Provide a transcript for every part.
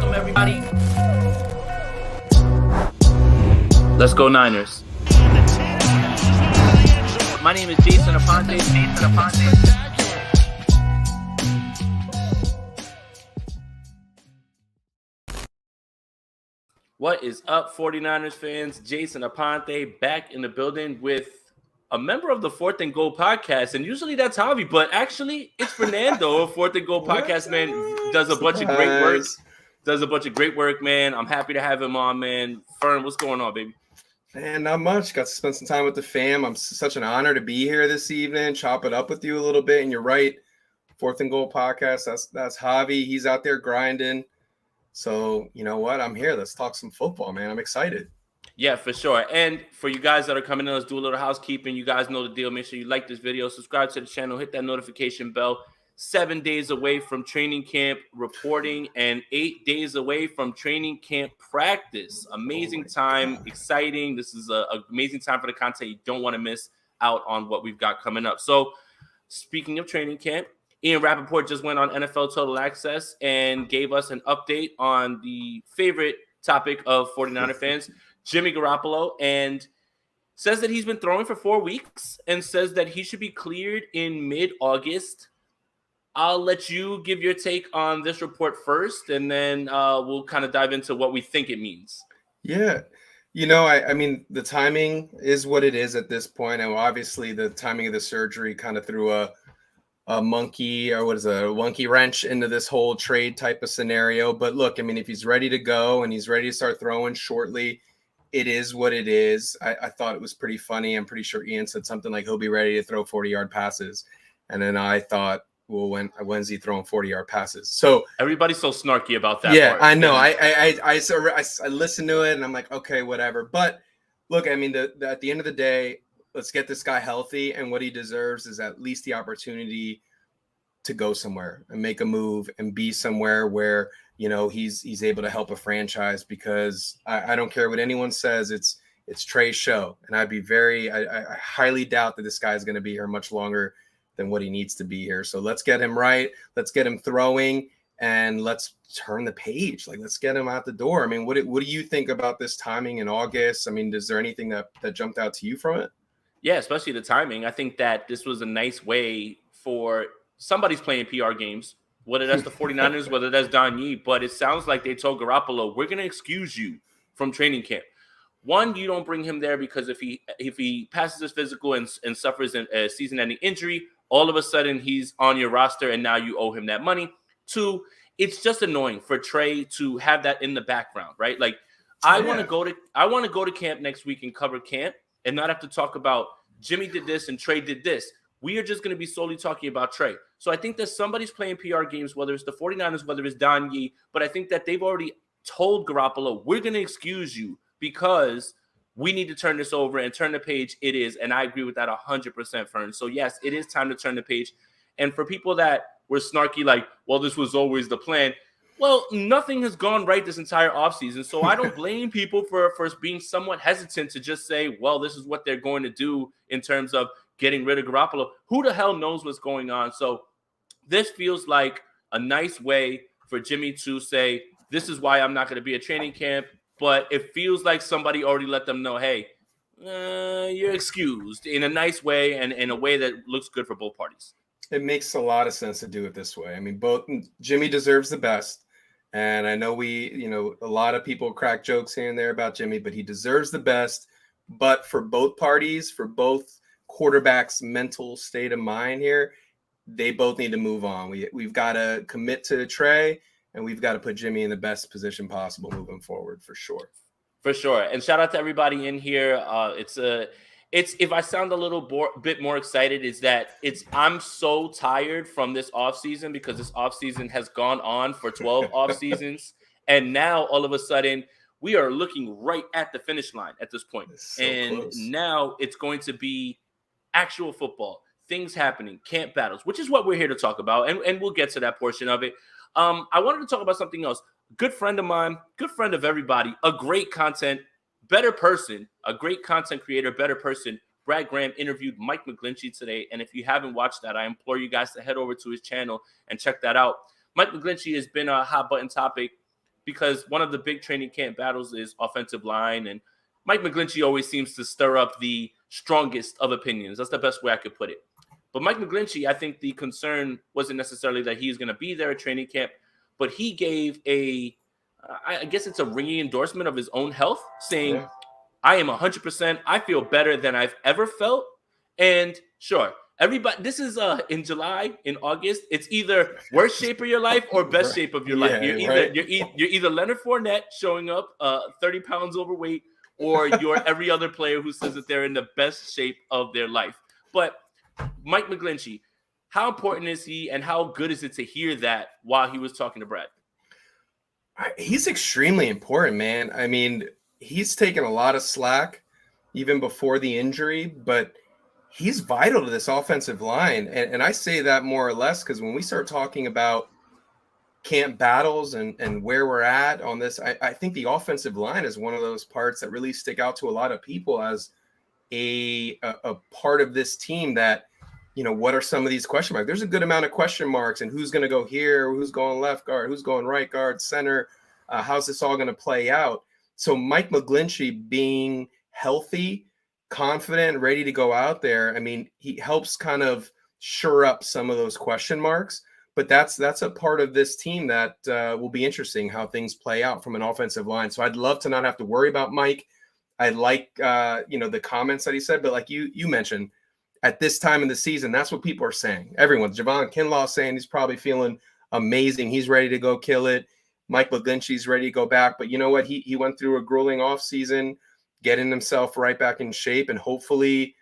Welcome, everybody. Let's go Niners. My name is Jason Aponte. What is up, 49ers fans? Jason Aponte back in the building with a member of the Fourth and Goal podcast. And usually that's Javi, but actually it's Fernando, Fourth and Goal podcast, man. Does a bunch of great work, man. I'm happy to have him on, man. Fern, what's going on, baby? Man, not much. Got to spend some time with the fam. I'm such an honor to be here this evening, chop it up with you a little bit. And you're right, Fourth and Goal podcast. That's Javi. He's out there grinding. So you know what? I'm here. Let's talk some football, man. I'm excited. Yeah, for sure. And for you guys that are coming in, let's do a little housekeeping. You guys know the deal. Make sure you like this video, subscribe to the channel, hit that notification bell. 7 days away from training camp reporting and 8 days away from training camp practice. Amazing time, exciting. This is an amazing time for the content. You don't want to miss out on what we've got coming up. So speaking of training camp, Ian Rappaport just went on NFL Total Access and gave us an update on the favorite topic of 49er fans, Jimmy Garoppolo, and says that he's been throwing for 4 weeks and says that he should be cleared in mid-August. I'll let you give your take on this report first, and then we'll kind of dive into what we think it means. Yeah. You know, I mean, the timing is what it is at this point. And obviously the timing of the surgery kind of threw a wonky wrench into this whole trade type of scenario. But look, I mean, if he's ready to go and he's ready to start throwing shortly, it is what it is. I thought it was pretty funny. I'm pretty sure Ian said something like he'll be ready to throw 40-yard passes. And then I thought, well, when's he throwing 40-yard passes? So everybody's so snarky about that. Yeah, part. I know. I listened to it and I'm like, okay, whatever. But look, I mean, at the end of the day, let's get this guy healthy, and what he deserves is at least the opportunity to go somewhere and make a move and be somewhere where, you know, he's able to help a franchise, because I don't care what anyone says, it's Trey's show. And I highly doubt that this guy is going to be here much longer than what he needs to be here. So let's get him right. Let's get him throwing, and let's turn the page. Like, let's get him out the door. I mean, what do you think about this timing in August? I mean, is there anything that jumped out to you from it? Yeah, especially the timing. I think that this was a nice way for somebody's playing PR games, whether that's the 49ers, whether that's Don Yee, but it sounds like they told Garoppolo, we're going to excuse you from training camp. One, you don't bring him there because if he passes his physical and suffers a season-ending injury, all of a sudden he's on your roster and now you owe him that money. Two, it's just annoying for Trey to have that in the background, right? Like, I want to go to camp next week and cover camp and not have to talk about Jimmy did this and Trey did this. We are just going to be solely talking about Trey. So I think that somebody's playing PR games, whether it's the 49ers, whether it's Don Yee, but I think that they've already told Garoppolo, we're going to excuse you because we need to turn this over and turn the page. It is. And I agree with that 100%, Fern. So yes, it is time to turn the page. And for people that were snarky, like, well, this was always the plan. Well, nothing has gone right this entire offseason. So I don't blame people for being somewhat hesitant to just say, well, this is what they're going to do in terms of getting rid of Garoppolo. Who the hell knows what's going on? So this feels like a nice way for Jimmy to say, this is why I'm not going to be at training camp. But it feels like somebody already let them know, hey, you're excused, in a nice way and in a way that looks good for both parties. It makes a lot of sense to do it this way. I mean, Jimmy deserves the best. And I know a lot of people crack jokes here and there about Jimmy, but he deserves the best. But for both parties, for both quarterbacks' mental state of mind here, they both need to move on. We've got to commit to Trey, and we've got to put Jimmy in the best position possible moving forward, for sure. For sure. And shout out to everybody in here. It's if I sound a little bit more excited, is that I'm so tired from this offseason, because this offseason has gone on for 12 off seasons. And now all of a sudden we are looking right at the finish line at this point. So and close. Now it's going to be actual football, things happening, camp battles, which is what we're here to talk about. And we'll get to that portion of it. I wanted to talk about something else. Good friend of mine, good friend of everybody, a great content, better person, a great content creator, better person. Brad Graham interviewed Mike McGlinchey today. And if you haven't watched that, I implore you guys to head over to his channel and check that out. Mike McGlinchey has been a hot button topic because one of the big training camp battles is offensive line, and Mike McGlinchey always seems to stir up the strongest of opinions. That's the best way I could put it. But Mike McGlinchey, I think the concern wasn't necessarily that he's going to be there at training camp, but he gave I guess it's a ringing endorsement of his own health, saying, I am 100%. I feel better than I've ever felt. And sure, everybody, this is in July, in August. It's either worst shape of your life or best shape of your life. You're either Leonard Fournette showing up 30 pounds overweight, or you're every other player who says that they're in the best shape of their life. But Mike McGlinchey, how important is he, and how good is it to hear that while he was talking to Brad? He's extremely important, man. I mean, he's taken a lot of slack even before the injury, but he's vital to this offensive line. And I say that more or less because when we start talking about camp battles and where we're at on this, I think the offensive line is one of those parts that really stick out to a lot of people as a part of this team that, what are some of these question marks? There's a good amount of question marks, and who's going to go here, who's going left guard, who's going right guard, center, how's this all going to play out? So Mike McGlinchey being healthy, confident, ready to go out there, I mean, he helps kind of shore up some of those question marks, but that's a part of this team that will be interesting how things play out from an offensive line. So I'd love to not have to worry about Mike. I like, the comments that he said, but like you mentioned, at this time in the season, that's what people are saying. Everyone's Javon Kinlaw saying he's probably feeling amazing. He's ready to go kill it. Mike McGlinchey's ready to go back. But you know what? He went through a grueling offseason, getting himself right back in shape. And hopefully,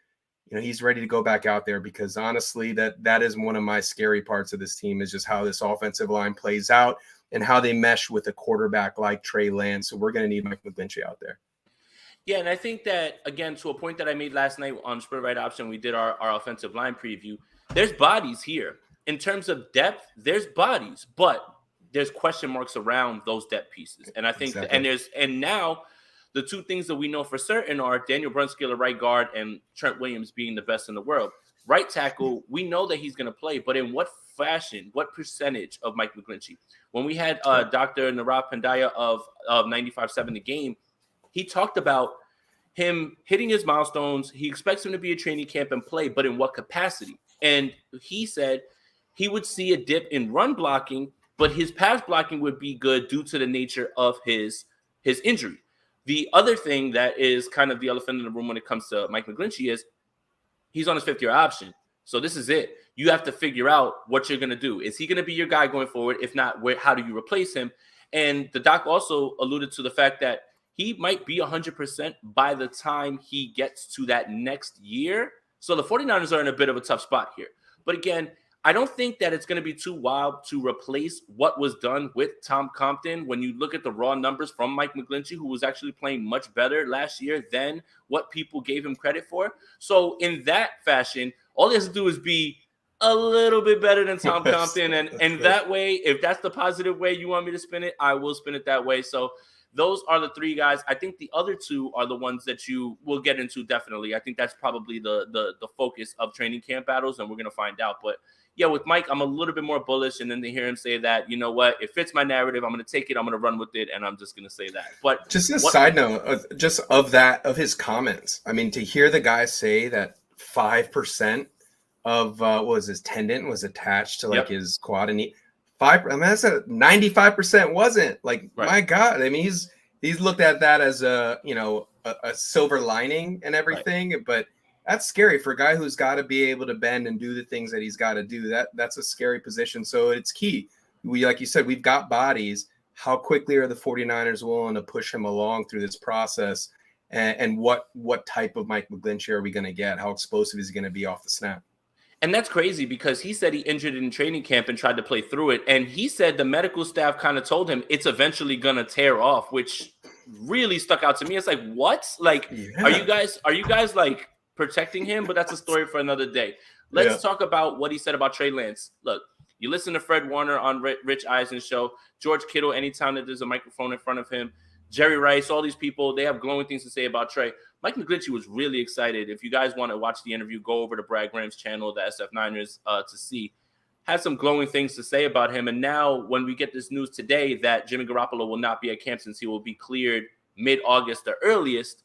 he's ready to go back out there, because honestly, that is one of my scary parts of this team, is just how this offensive line plays out and how they mesh with a quarterback like Trey Lance. So we're going to need Mike McGlinchey out there. Yeah, and I think that, again, to a point that I made last night on Spur Right Option, we did our offensive line preview. There's bodies here. In terms of depth, there's bodies, but there's question marks around those depth pieces. And I think, and now the two things that we know for certain are Daniel Brunskill at right guard and Trent Williams being the best in the world. Right tackle, we know that he's going to play, but in what fashion, what percentage of Mike McGlinchey? When we had Dr. Narav Pandya of 95.7 The Game, he talked about him hitting his milestones. He expects him to be a training camp and play, but in what capacity? And he said he would see a dip in run blocking, but his pass blocking would be good due to the nature of his injury. The other thing that is kind of the elephant in the room when it comes to Mike McGlinchey is he's on his fifth-year option. So this is it. You have to figure out what you're going to do. Is he going to be your guy going forward? If not, how do you replace him? And the doc also alluded to the fact that he might be 100% by the time he gets to that next year. So the 49ers are in a bit of a tough spot here. But again, I don't think that it's going to be too wild to replace what was done with Tom Compton when you look at the raw numbers from Mike McGlinchey, who was actually playing much better last year than what people gave him credit for. So in that fashion, all he has to do is be a little bit better than Tom Compton. And that way, if that's the positive way you want me to spin it, I will spin it that way. So those are the three guys. I think the other two are the ones that you will get into definitely. I think that's probably the focus of training camp battles, and we're going to find out. But yeah, with Mike, I'm a little bit more bullish, and then to hear him say that, you know what, it fits my narrative, I'm going to take it, I'm going to run with it, and I'm just going to say that. But just a side note, of his comments. I mean, to hear the guy say that 5% of what was his tendon was attached to his quad and knee. 5. I mean, that's 95% wasn't. Like, right. My God. I mean, he's looked at that as a silver lining and everything, right. But that's scary for a guy who's got to be able to bend and do the things that he's got to do. That's a scary position. So it's key. Like you said, we've got bodies. How quickly are the 49ers willing to push him along through this process? And what type of Mike McGlinchey are we going to get? How explosive is he going to be off the snap? And that's crazy because he said he injured in training camp and tried to play through it. And he said the medical staff kind of told him it's eventually going to tear off, which really stuck out to me. It's like, what? Like, Are you guys like protecting him? But that's a story for another day. Let's talk about what he said about Trey Lance. Look, you listen to Fred Warner on Rich Eisen's show, George Kittle, anytime that there's a microphone in front of him, Jerry Rice, all these people, they have glowing things to say about Trey. Mike McGlinchey was really excited. If you guys want to watch the interview, go over to Brad Graham's channel, the SF Niners, to see. had some glowing things to say about him. And now when we get this news today that Jimmy Garoppolo will not be at camp since he will be cleared mid-August, the earliest,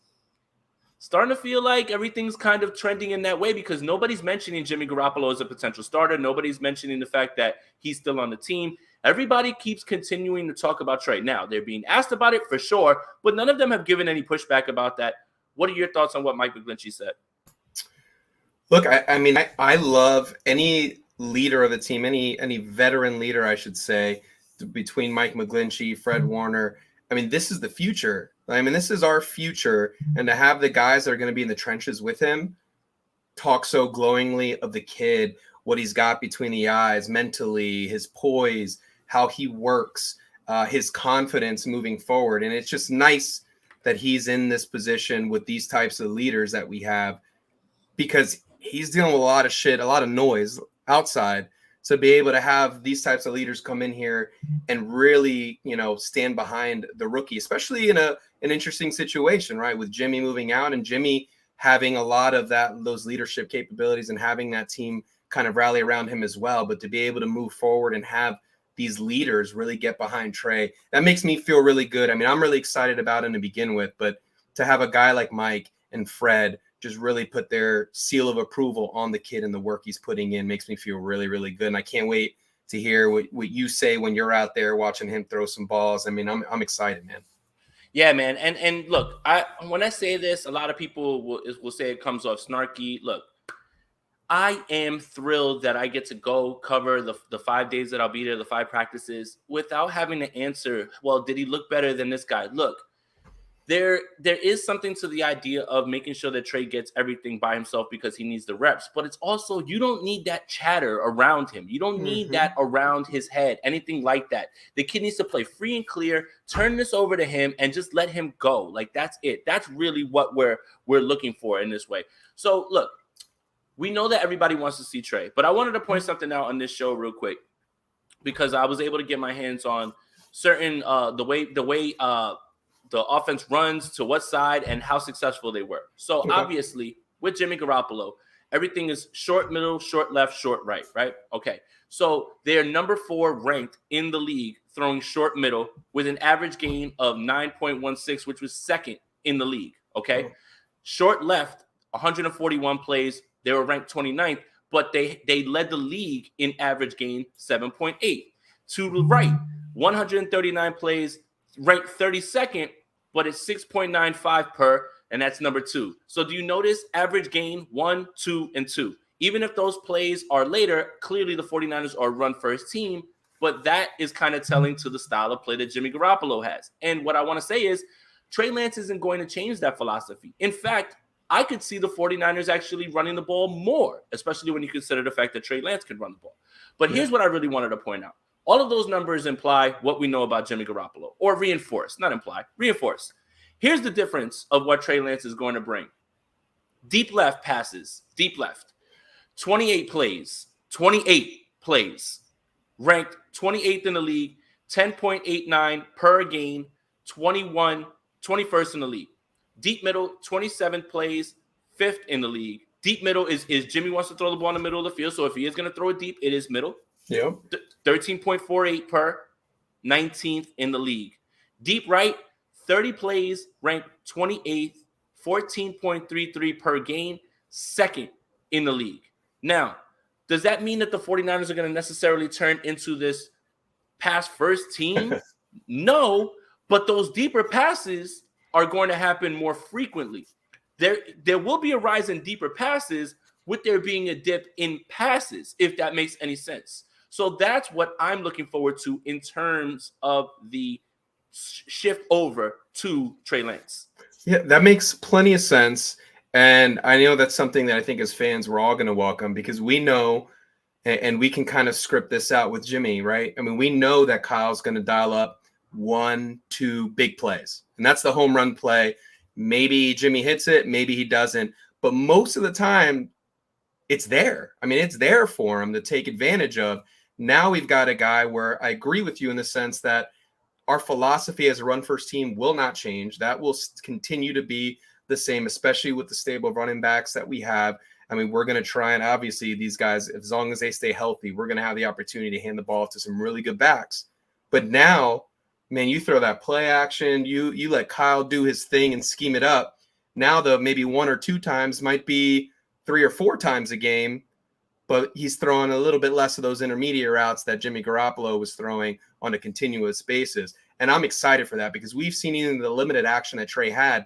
starting to feel like everything's kind of trending in that way because nobody's mentioning Jimmy Garoppolo as a potential starter. Nobody's mentioning the fact that he's still on the team. Everybody keeps continuing to talk about Trey. Now, they're being asked about it for sure, but none of them have given any pushback about that. What are your thoughts on what Mike McGlinchey said? Look, I love any leader of the team, any veteran leader, I should say, between Mike McGlinchey, Fred Warner. I mean, this is the future. I mean, this is our future. And to have the guys that are going to be in the trenches with him talk so glowingly of the kid, what he's got between the eyes, mentally, his poise, how he works, his confidence moving forward. And it's just nice that he's in this position with these types of leaders that we have because he's dealing with a lot of shit, a lot of noise outside. So be able to have these types of leaders come in here and really, stand behind the rookie, especially in an interesting situation, right? With Jimmy moving out and Jimmy having a lot of those leadership capabilities and having that team kind of rally around him as well. But to be able to move forward and have these leaders really get behind Trey, that makes me feel really good. I mean, I'm really excited about him to begin with, but to have a guy like Mike and Fred just really put their seal of approval on the kid and the work he's putting in makes me feel really, really good. And I can't wait to hear what you say when you're out there watching him throw some balls. I mean, I'm excited, man. Yeah, man. And look, when I say this, a lot of people will say it comes off snarky. Look, I am thrilled that I get to go cover the 5 days that I'll be there, the 5 practices, without having to answer, well, did he look better than this guy? Look, there is something to the idea of making sure that Trey gets everything by himself because he needs the reps. But it's also, you don't need that chatter around him. You don't need that around his head, anything like that. The kid needs to play free and clear, turn this over to him, and just let him go. Like, that's it. That's really what we're looking for in this way. So, look, we know that everybody wants to see Trey, but I wanted to point something out on this show real quick because I was able to get my hands on certain the way the offense runs to what side and how successful they were. So obviously with Jimmy Garoppolo, everything is short middle, short left, short right, right? Okay. So they're number 4 ranked in the league throwing short middle with an average gain of 9.16, which was second in the league. Okay. Short left, 141 plays. They were ranked 29th, but they led the league in average gain 7.8. To the right, 139 plays, ranked 32nd, but it's 6.95 per, and that's number 2. So do you notice average gain 1, 2, and 2? Even if those plays are later, clearly the 49ers are run first team, but that is kind of telling to the style of play that Jimmy Garoppolo has. And what I want to say is Trey Lance isn't going to change that philosophy. In fact, I could see the 49ers actually running the ball more, especially when you consider the fact that Trey Lance can run the ball. But here's what I really wanted to point out. All of those numbers imply what we know about Jimmy Garoppolo, or reinforce, not imply, reinforce. Here's the difference of what Trey Lance is going to bring. Deep left passes, deep left, 28 plays, ranked 28th in the league, 10.89 per game, 21st in the league. Deep middle, 27 plays, 5th in the league. Deep middle is Jimmy wants to throw the ball in the middle of the field, so if he is going to throw it deep, it is middle. Yeah. 13.48 per, 19th in the league. Deep right, 30 plays, ranked 28th, 14.33 per game, 2nd in the league. Now, does that mean that the 49ers are going to necessarily turn into this pass first team? No, but those deeper passes are going to happen more frequently. There will be a rise in deeper passes with there being a dip in passes, if that makes any sense. So that's what I'm looking forward to in terms of the shift over to Trey Lance. Yeah, that makes plenty of sense. And I know that's something that I think as fans, we're all going to welcome because we know, and we can kind of script this out with Jimmy, right? I mean, we know that Kyle's going to dial up 1, 2 big plays. And that's the home run play. Maybe Jimmy hits it, maybe he doesn't. But most of the time, it's there. I mean, it's there for him to take advantage of. Now we've got a guy where I agree with you in the sense that our philosophy as a run first team will not change. That will continue to be the same, especially with the stable of running backs that we have. I mean, we're going to try, and obviously these guys, as long as they stay healthy, we're going to have the opportunity to hand the ball to some really good backs. But now, man, you throw that play action, you let Kyle do his thing and scheme it up. Now the maybe 1 or 2 times might be 3 or 4 times a game, but he's throwing a little bit less of those intermediate routes that Jimmy Garoppolo was throwing on a continuous basis. And I'm excited for that because we've seen in the limited action that Trey had,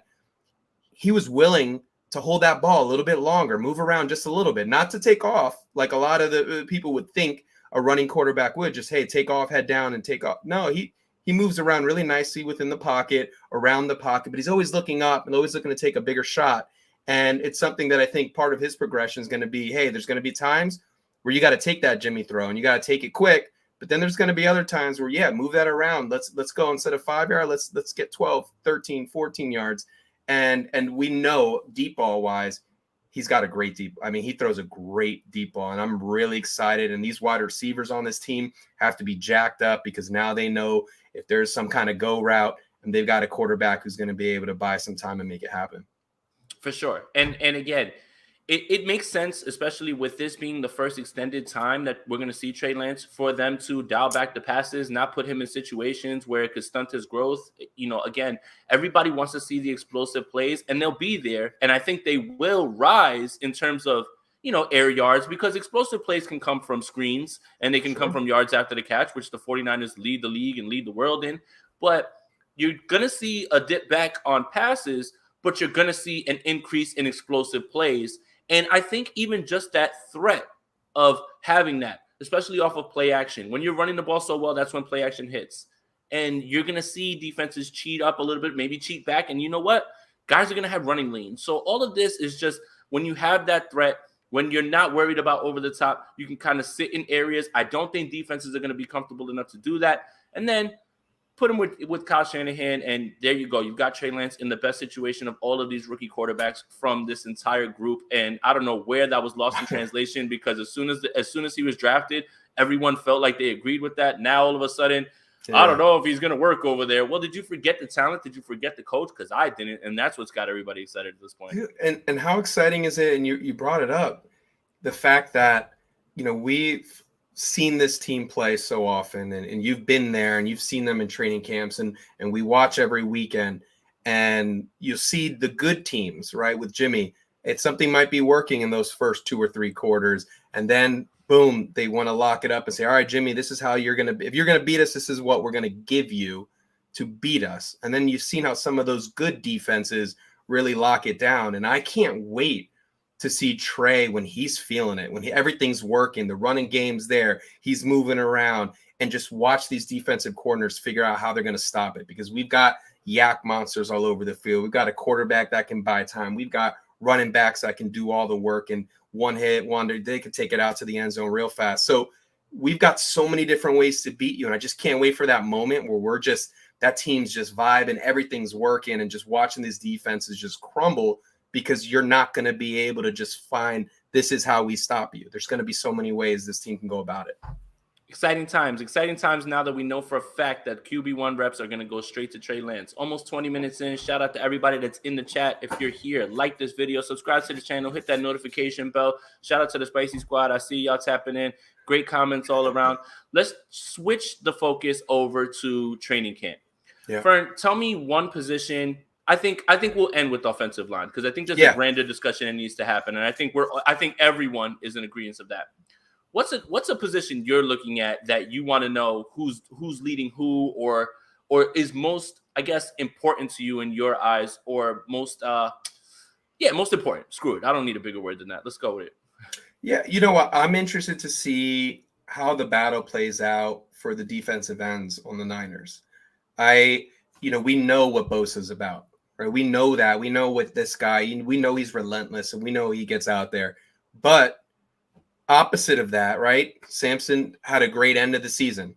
he was willing to hold that ball a little bit longer, move around just a little bit, not to take off like a lot of the people would think a running quarterback would, just, hey, take off, head down, and take off. No, he moves around really nicely within the pocket, around the pocket, but he's always looking up and always looking to take a bigger shot. And it's something that I think part of his progression is going to be, hey, there's going to be times where you got to take that Jimmy throw and you got to take it quick. But then there's going to be other times where, yeah, move that around. Let's go instead of 5 yards, let's get 12, 13, 14 yards. And we know deep ball wise, he's got a great deep. I mean, he throws a great deep ball, and I'm really excited. And these wide receivers on this team have to be jacked up because now they know if there's some kind of go route and they've got a quarterback who's going to be able to buy some time and make it happen. For sure. And again, it makes sense, especially with this being the first extended time that we're going to see Trey Lance, for them to dial back the passes, not put him in situations where it could stunt his growth. You know, again, everybody wants to see the explosive plays, and they'll be there. And I think they will rise in terms of, you know, air yards, because explosive plays can come from screens and they can come from yards after the catch, which the 49ers lead the league and lead the world in. But you're going to see a dip back on passes, but you're going to see an increase in explosive plays. And I think even just that threat of having that, especially off of play action, when you're running the ball so well, that's when play action hits. And you're going to see defenses cheat up a little bit, maybe cheat back. And you know what? Guys are going to have running lanes. So all of this is just when you have that threat, when you're not worried about over the top, you can kind of sit in areas. I don't think defenses are going to be comfortable enough to do that. And then put him with Kyle Shanahan, and there you go. You've got Trey Lance in the best situation of all of these rookie quarterbacks from this entire group. And I don't know where that was lost in translation, because as soon as he was drafted, everyone felt like they agreed with that. Now all of a sudden, yeah, I don't know if he's going to work over there. Well, did you forget the talent? Did you forget the coach? Because I didn't, and that's what's got everybody excited at this point. And how exciting is it? And you brought it up, the fact that, you know, we've seen this team play so often, and you've been there and you've seen them in training camps, and we watch every weekend, and you see the good teams, right? With Jimmy, it's something might be working in those first 2 or 3 quarters, and then boom, they want to lock it up and say, all right, Jimmy, this is how you're going to, if you're going to beat us, this is what we're going to give you to beat us. And then you've seen how some of those good defenses really lock it down. And I can't wait to see Trey when he's feeling it, when everything's working, the running game's there, he's moving around, and just watch these defensive corners figure out how they're going to stop it, because we've got yak monsters all over the field. We've got a quarterback that can buy time. We've got running backs that can do all the work, and one hit wonder, they could take it out to the end zone real fast. So we've got so many different ways to beat you, and I just can't wait for that moment where we're just, that team's just vibing, everything's working, and just watching these defenses just crumble, because you're not going to be able to just find, this is how we stop you. There's going to be so many ways this team can go about it. Exciting times now that we know for a fact that QB1 reps are going to go straight to Trey Lance. Almost 20 minutes in. Shout out to everybody that's in the chat. If you're here, like this video, subscribe to the channel, hit that notification bell. Shout out to the Spicy Squad. I see y'all tapping in. Great comments all around. Let's switch the focus over to training camp. Yeah. Fern, tell me one position. I think we'll end with offensive line, because I think there's a grander discussion that needs to happen, and I think everyone is in agreement of that. What's a position you're looking at that you want to know who's leading who, or is most, I guess, important to you in your eyes, or most important? Screw it. I don't need a bigger word than that. Let's go with it. Yeah, you know what? I'm interested to see how the battle plays out for the defensive ends on the Niners. We know what Bosa's about, right? We know that. We know what this guy, we know he's relentless, and we know he gets out there. But opposite of that, right? Samson had a great end of the season.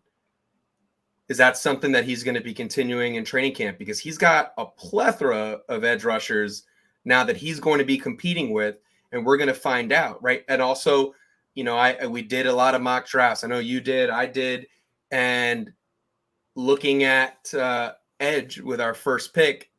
Is that something that he's going to be continuing in training camp? Because he's got a plethora of edge rushers now that he's going to be competing with, and we're going to find out, right? And also, we did a lot of mock drafts. I know you did, I did, and looking at edge with our first pick,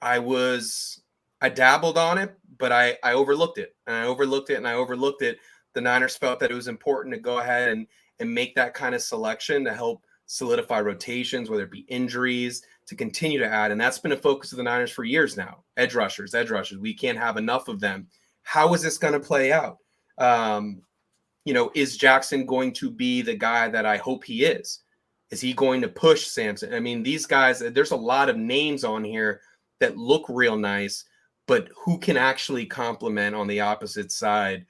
I was I dabbled on it, but I overlooked it, and I overlooked it, and I overlooked it. The Niners felt that it was important to go ahead and make that kind of selection to help solidify rotations, whether it be injuries, to continue to add. And that's been a focus of the Niners for years now. Edge rushers. We can't have enough of them. How is this going to play out? Is Jackson going to be the guy that I hope he is? Is he going to push Samson? I mean, these guys, there's a lot of names on here that look real nice, but who can actually complement on the opposite side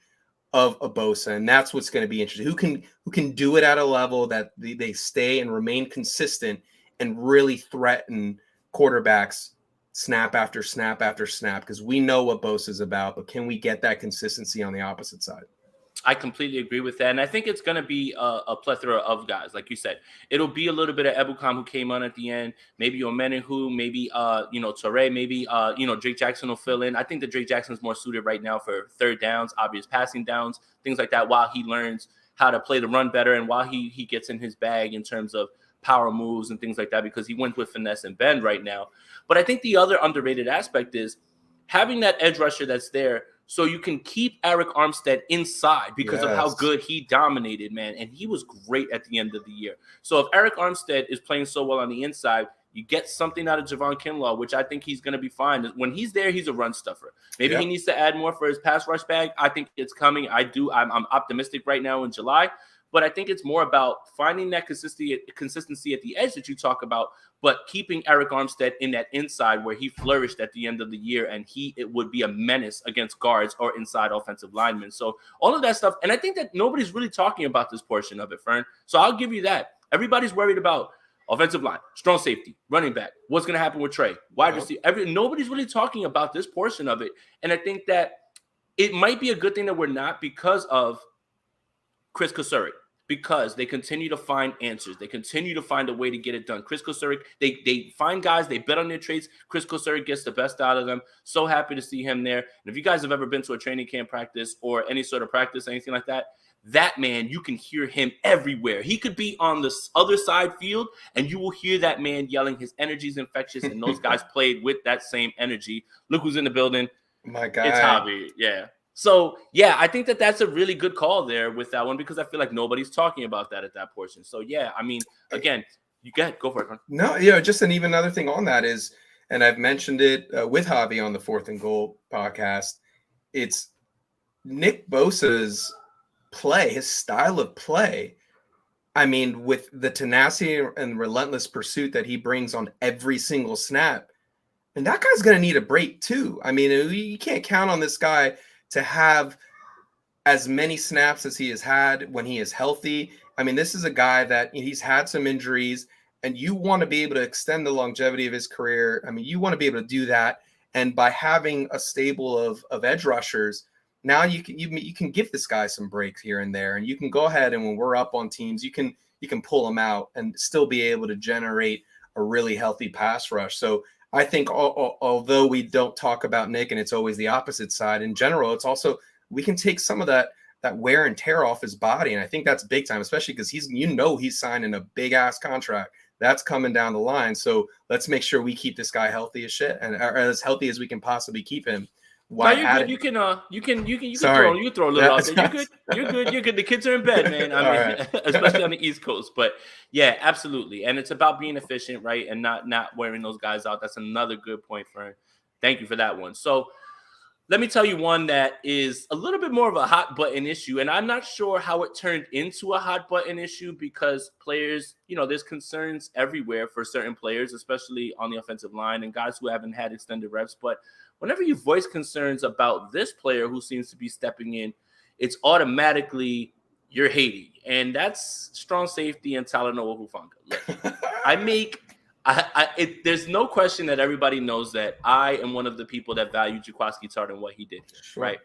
of a Bosa? And that's what's going to be interesting. Who can do it at a level that they stay and remain consistent and really threaten quarterbacks snap after snap after snap? Because we know what Bosa is about, but can we get that consistency on the opposite side? I completely agree with that. And I think it's going to be a plethora of guys. Like you said, it'll be a little bit of Ebukam who came on at the end, maybe Omenihu, maybe, Torre, maybe, Drake Jackson will fill in. I think that Drake Jackson is more suited right now for third downs, obvious passing downs, things like that, while he learns how to play the run better and while he gets in his bag in terms of power moves and things like that, because he went with finesse and bend right now. But I think the other underrated aspect is having that edge rusher that's there, so you can keep Arik Armstead inside because of how good he dominated, man. And he was great at the end of the year. So if Arik Armstead is playing so well on the inside, you get something out of Javon Kinlaw, which I think he's going to be fine. When he's there, he's a run stuffer. Maybe he needs to add more for his pass rush bag. I think it's coming. I'm optimistic right now in July. But I think it's more about finding that consistency at the edge that you talk about, but keeping Arik Armstead in that inside where he flourished at the end of the year, and it would be a menace against guards or inside offensive linemen. So all of that stuff. And I think that nobody's really talking about this portion of it, Fern. So I'll give you that. Everybody's worried about offensive line, strong safety, running back. What's going to happen with Trey? Wide receiver. Nobody's really talking about this portion of it. And I think that it might be a good thing that we're not, because of Chris Kosurik, because they continue to find answers. They continue to find a way to get it done. Chris Kosurik, they find guys, they bet on their traits. Chris Kosurik gets the best out of them. So happy to see him there. And if you guys have ever been to a training camp practice or any sort of practice, anything like that, that man, you can hear him everywhere. He could be on the other side field, and you will hear that man yelling. His energy is infectious, and those guys played with that same energy. Look who's in the building. My God. It's Javi. Yeah. So, yeah, I think that that's a really good call there with that one, because I feel like nobody's talking about that at that portion. So, yeah, I mean, again, you go for it, man. No, just even another thing on that is, and I've mentioned it with Javi on the 4th and Goal podcast, it's Nick Bosa's play, his style of play. I mean, with the tenacity and relentless pursuit that he brings on every single snap, and that guy's going to need a break too. I mean, you can't count on this guy to have as many snaps as he has had when he is healthy. I mean, this is a guy that he's had some injuries, and you want to be able to extend the longevity of his career. I mean, you want to be able to do that. And by having a stable of edge rushers, now you can give this guy some breaks here and there, and you can go ahead and when we're up on teams, you can pull them out and still be able to generate a really healthy pass rush. So I think although we don't talk about Nick and it's always the opposite side, in general, it's also we can take some of that wear and tear off his body. And I think that's big time, especially because he's signing a big ass contract that's coming down the line. So let's make sure we keep this guy healthy as shit and as healthy as we can possibly keep him. Why you can throw a little out there. You're good. The kids are in bed, man. I mean, right. Especially on the East Coast. But yeah, absolutely. And it's about being efficient, right? And not wearing those guys out. That's another good point, Fern. Thank you for that one. So let me tell you one that is a little bit more of a hot button issue. And I'm not sure how it turned into a hot button issue, because players, there's concerns everywhere for certain players, especially on the offensive line and guys who haven't had extended reps. But whenever you voice concerns about this player who seems to be stepping in, it's automatically you're hating. And that's strong safety and Talanoa Hufanga. Look, there's no question that everybody knows that I am one of the people that value Jaquiski Tartt and what he did here, sure. Right?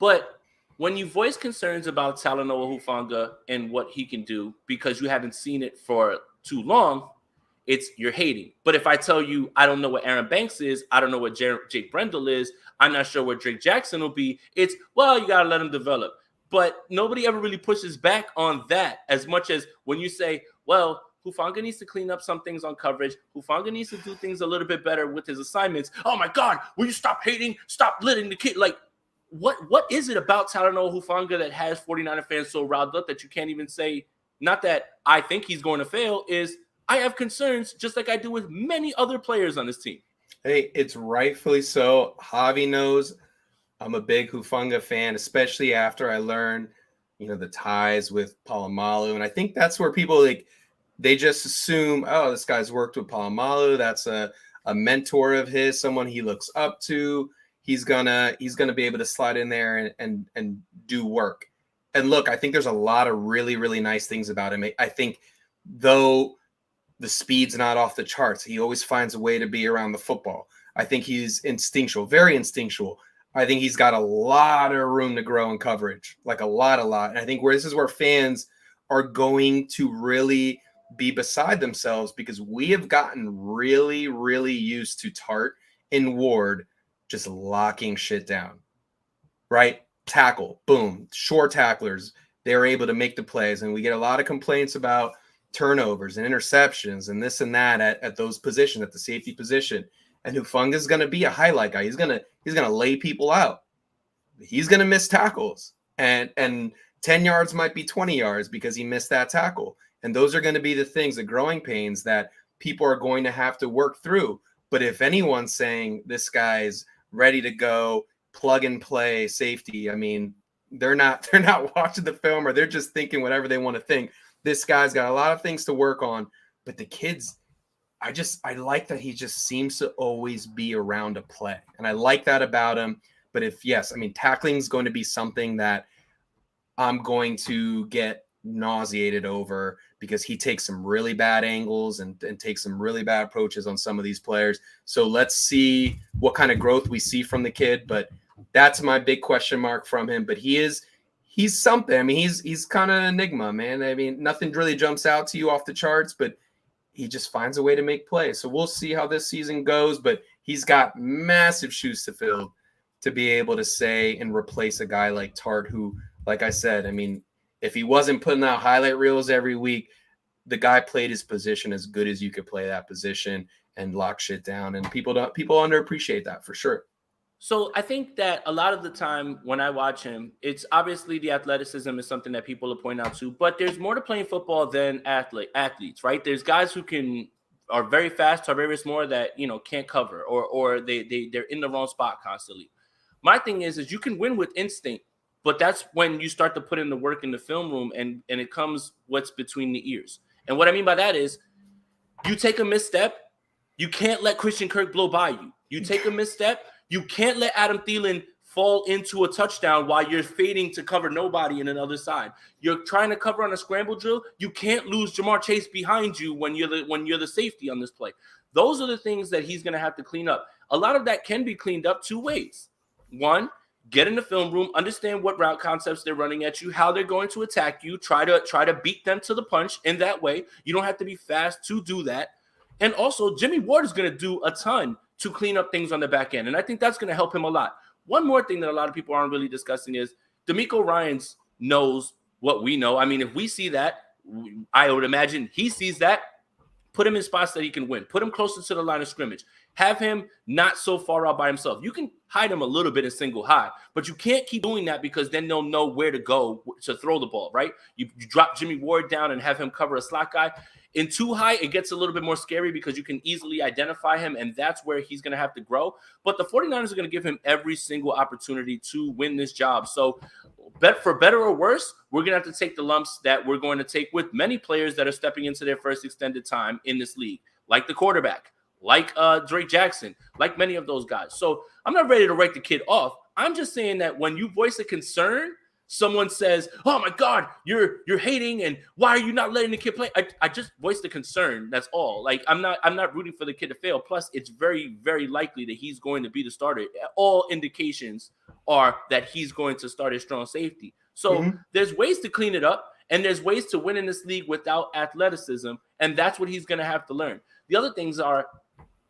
But when you voice concerns about Talanoa Hufanga and what he can do because you haven't seen it for too long, you're hating. But if I tell you I don't know what Aaron Banks is, I don't know what Jake Brendel is, I'm not sure what Drake Jackson will be, it's, well, you got to let him develop. But nobody ever really pushes back on that as much as when you say, well, Hufanga needs to clean up some things on coverage. Hufanga needs to do things a little bit better with his assignments. Oh my God, will you stop hating? Stop letting the kid what is it about Talanoa Hufanga that has 49er fans so riled up that you can't even say, not that I think he's going to fail, is I have concerns just like I do with many other players on this team. Hey, it's rightfully so. Javi knows I'm a big Hufanga fan, especially after I learned, the ties with Polamalu. And I think that's where people they just assume, oh, this guy's worked with Polamalu. That's a mentor of his, someone he looks up to. He's gonna be able to slide in there and do work. And look, I think there's a lot of really, really nice things about him. I think though the speed's not off the charts, he always finds a way to be around the football. I think he's instinctual, very instinctual. I think he's got a lot of room to grow in coverage, like a lot. And I think this is where fans are going to really be beside themselves, because we have gotten really, really used to Tart and Ward just locking shit down, right? Tackle, boom, short tacklers. They're able to make the plays. And we get a lot of complaints about turnovers and interceptions and this and that at those positions, at the safety position. And Hufanga is going to be a highlight guy. He's going to lay people out. He's going to miss tackles. And 10 yards might be 20 yards because he missed that tackle. And those are going to be the things, the growing pains that people are going to have to work through. But if anyone's saying this guy's ready to go, plug and play safety, I mean, they're not watching the film, or they're just thinking whatever they want to think. This guy's got a lot of things to work on, but the kids, I like that he just seems to always be around to play. And I like that about him. But tackling is going to be something that I'm going to get nauseated over, because he takes some really bad angles and takes some really bad approaches on some of these players. So let's see what kind of growth we see from the kid. But that's my big question mark from him. But he's something. I mean, he's kind of an enigma, man. I mean, nothing really jumps out to you off the charts, but he just finds a way to make plays. So we'll see how this season goes, but he's got massive shoes to fill to be able to say and replace a guy like Tart, who, like I said, I mean, if he wasn't putting out highlight reels every week, the guy played his position as good as you could play that position and lock shit down. And people underappreciate that for sure. So I think that a lot of the time when I watch him, it's obviously the athleticism is something that people will point out to, but there's more to playing football than athletes, right? There's guys who are very fast, Tarvarius Moore, that, can't cover, or they're in the wrong spot constantly. My thing is you can win with instinct, but that's when you start to put in the work in the film room, and it comes what's between the ears. And what I mean by that is you take a misstep, you can't let Christian Kirk blow by you. You take a misstep, you can't let Adam Thielen fall into a touchdown while you're fading to cover nobody in another side. You're trying to cover on a scramble drill. You can't lose Jamar Chase behind you when you're the safety on this play. Those are the things that he's going to have to clean up. A lot of that can be cleaned up two ways. One, get in the film room, understand what route concepts they're running at you, how they're going to attack you, try to beat them to the punch in that way. You don't have to be fast to do that. And also, Jimmy Ward is going to do a ton to clean up things on the back end. And I think that's going to help him a lot. One more thing that a lot of people aren't really discussing is DeMeco Ryans knows what we know. I mean, if we see that, I would imagine he sees that. Put him in spots that he can win. Put him closer to the line of scrimmage. Have him not so far out by himself. You can hide him a little bit in single high, but you can't keep doing that, because then they'll know where to go to throw the ball, right? You drop Jimmy Ward down and have him cover a slot guy. In too high, it gets a little bit more scary because you can easily identify him, and that's where he's going to have to grow. But the 49ers are going to give him every single opportunity to win this job. So for better or worse, we're going to have to take the lumps that we're going to take with many players that are stepping into their first extended time in this league, like the quarterback, like Drake Jackson, like many of those guys. So I'm not ready to write the kid off. I'm just saying that when you voice a concern, someone says, oh my God, you're hating, and why are you not letting the kid play? I just voiced the concern. That's all. Like, I'm not rooting for the kid to fail. Plus, it's very, very likely that he's going to be the starter. All indications are that he's going to start a strong safety. So there's ways to clean it up, and there's ways to win in this league without athleticism, and that's what he's going to have to learn. The other things are,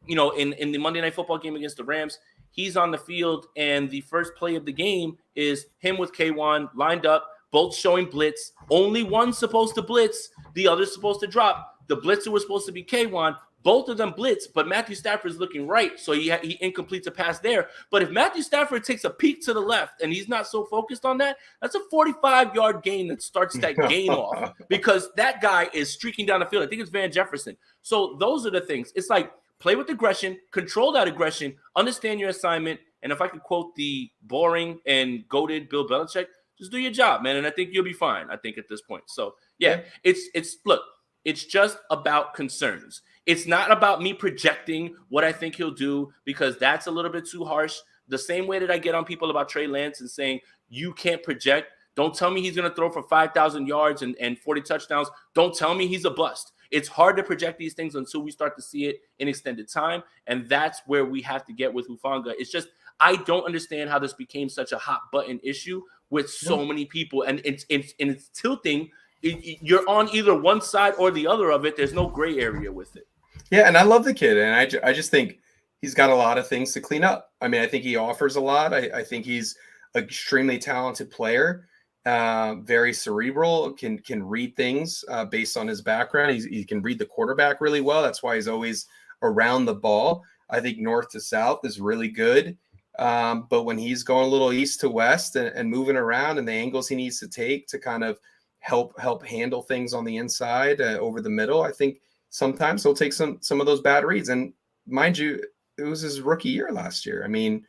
in the Monday Night Football game against the Rams, he's on the field, and the first play of the game is him with K1 lined up, both showing blitz. Only one's supposed to blitz, the other's supposed to drop. the blitzer was supposed to be K1. Both of them blitz, but Matthew Stafford's looking right, so he incompletes a pass there. But if Matthew Stafford takes a peek to the left and he's not so focused on that, that's a 45-yard gain that starts that game off because that guy is streaking down the field. I think it's Van Jefferson. So those are the things. It's like play with aggression, control that aggression, understand your assignment, and if I could quote the boring and goated Bill Belichick, just do your job, man, and I think you'll be fine, I think, at this point. So, yeah, it's just about concerns. It's not about me projecting what I think he'll do because that's a little bit too harsh. The same way that I get on people about Trey Lance and saying you can't project. Don't tell me he's going to throw for 5,000 yards and 40 touchdowns. Don't tell me he's a bust. It's hard to project these things until we start to see it in extended time, and that's where we have to get with Hufanga. It's just I don't understand how this became such a hot button issue with so many people, and it's tilting. You're on either one side or the other of it. There's no gray area with it. Yeah, and I love the kid, and I just think he's got a lot of things to clean up. I mean, I think he offers a lot. I think he's an extremely talented player, very cerebral, can read things based on his background. He can read the quarterback really well. That's why he's always around the ball. I think north to south is really good. But when he's going a little east to west and moving around and the angles he needs to take to kind of help handle things on the inside over the middle, I think sometimes he'll take some of those bad reads. And mind you, it was his rookie year last year. I mean,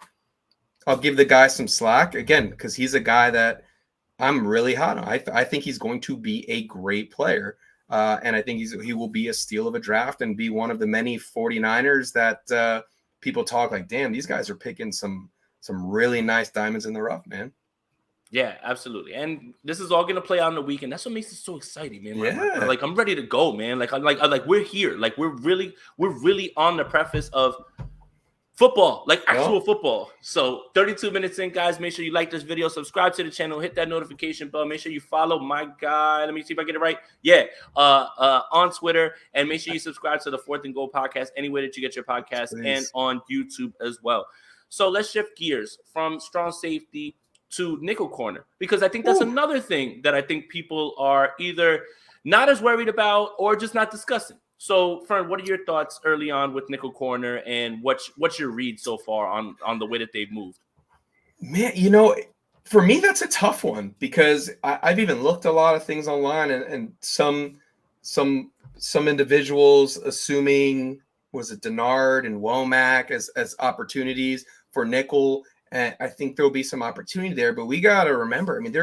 I'll give the guy some slack again because he's a guy that I'm really hot on. I think he's going to be a great player. And I think he will be a steal of a draft and be one of the many 49ers that people talk like, damn, these guys are picking some really nice diamonds in the rough, man. Yeah, absolutely. And this is all going to play out in the weekend. That's what makes it so exciting, man. Yeah. Like I'm ready to go, man. Like we're here. Like we're really on the preface of football, like actual football. So 32 minutes in, guys. Make sure you like this video, subscribe to the channel, hit that notification bell. Make sure you follow my guy. Let me see if I get it right. Yeah, on Twitter, and make sure you subscribe to the Fourth and Goal podcast anywhere that you get your podcast, and on YouTube as well. So let's shift gears from strong safety to nickel corner, because I think that's another thing that I think people are either not as worried about or just not discussing. So, Fern, what are your thoughts early on with nickel corner, and what's your read so far on the way that they've moved? Man, for me, that's a tough one because I've even looked a lot of things online, and some individuals assuming, was it Denard and Womack as opportunities for nickel. And I think there'll be some opportunity there, but we got to remember, I mean,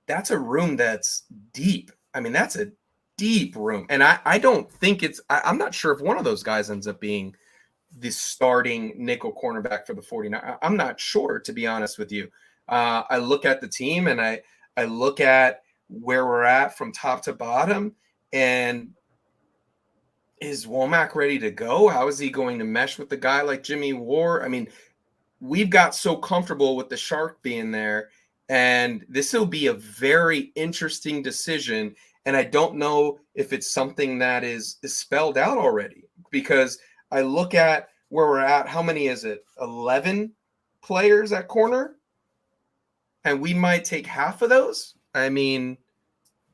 that's a room that's deep. I mean, that's a deep room. And I don't think I'm not sure if one of those guys ends up being the starting nickel cornerback for the 49ers. I'm not sure, to be honest with you. I look at the team and I look at where we're at from top to bottom, and is Womack ready to go? How is he going to mesh with the guy like Jimmy Ward? I mean, we've got so comfortable with the Shark being there, and this will be a very interesting decision. And I don't know if it's something that is spelled out already, because I look at where we're at. How many is it? 11 players at corner, and we might take half of those. I mean,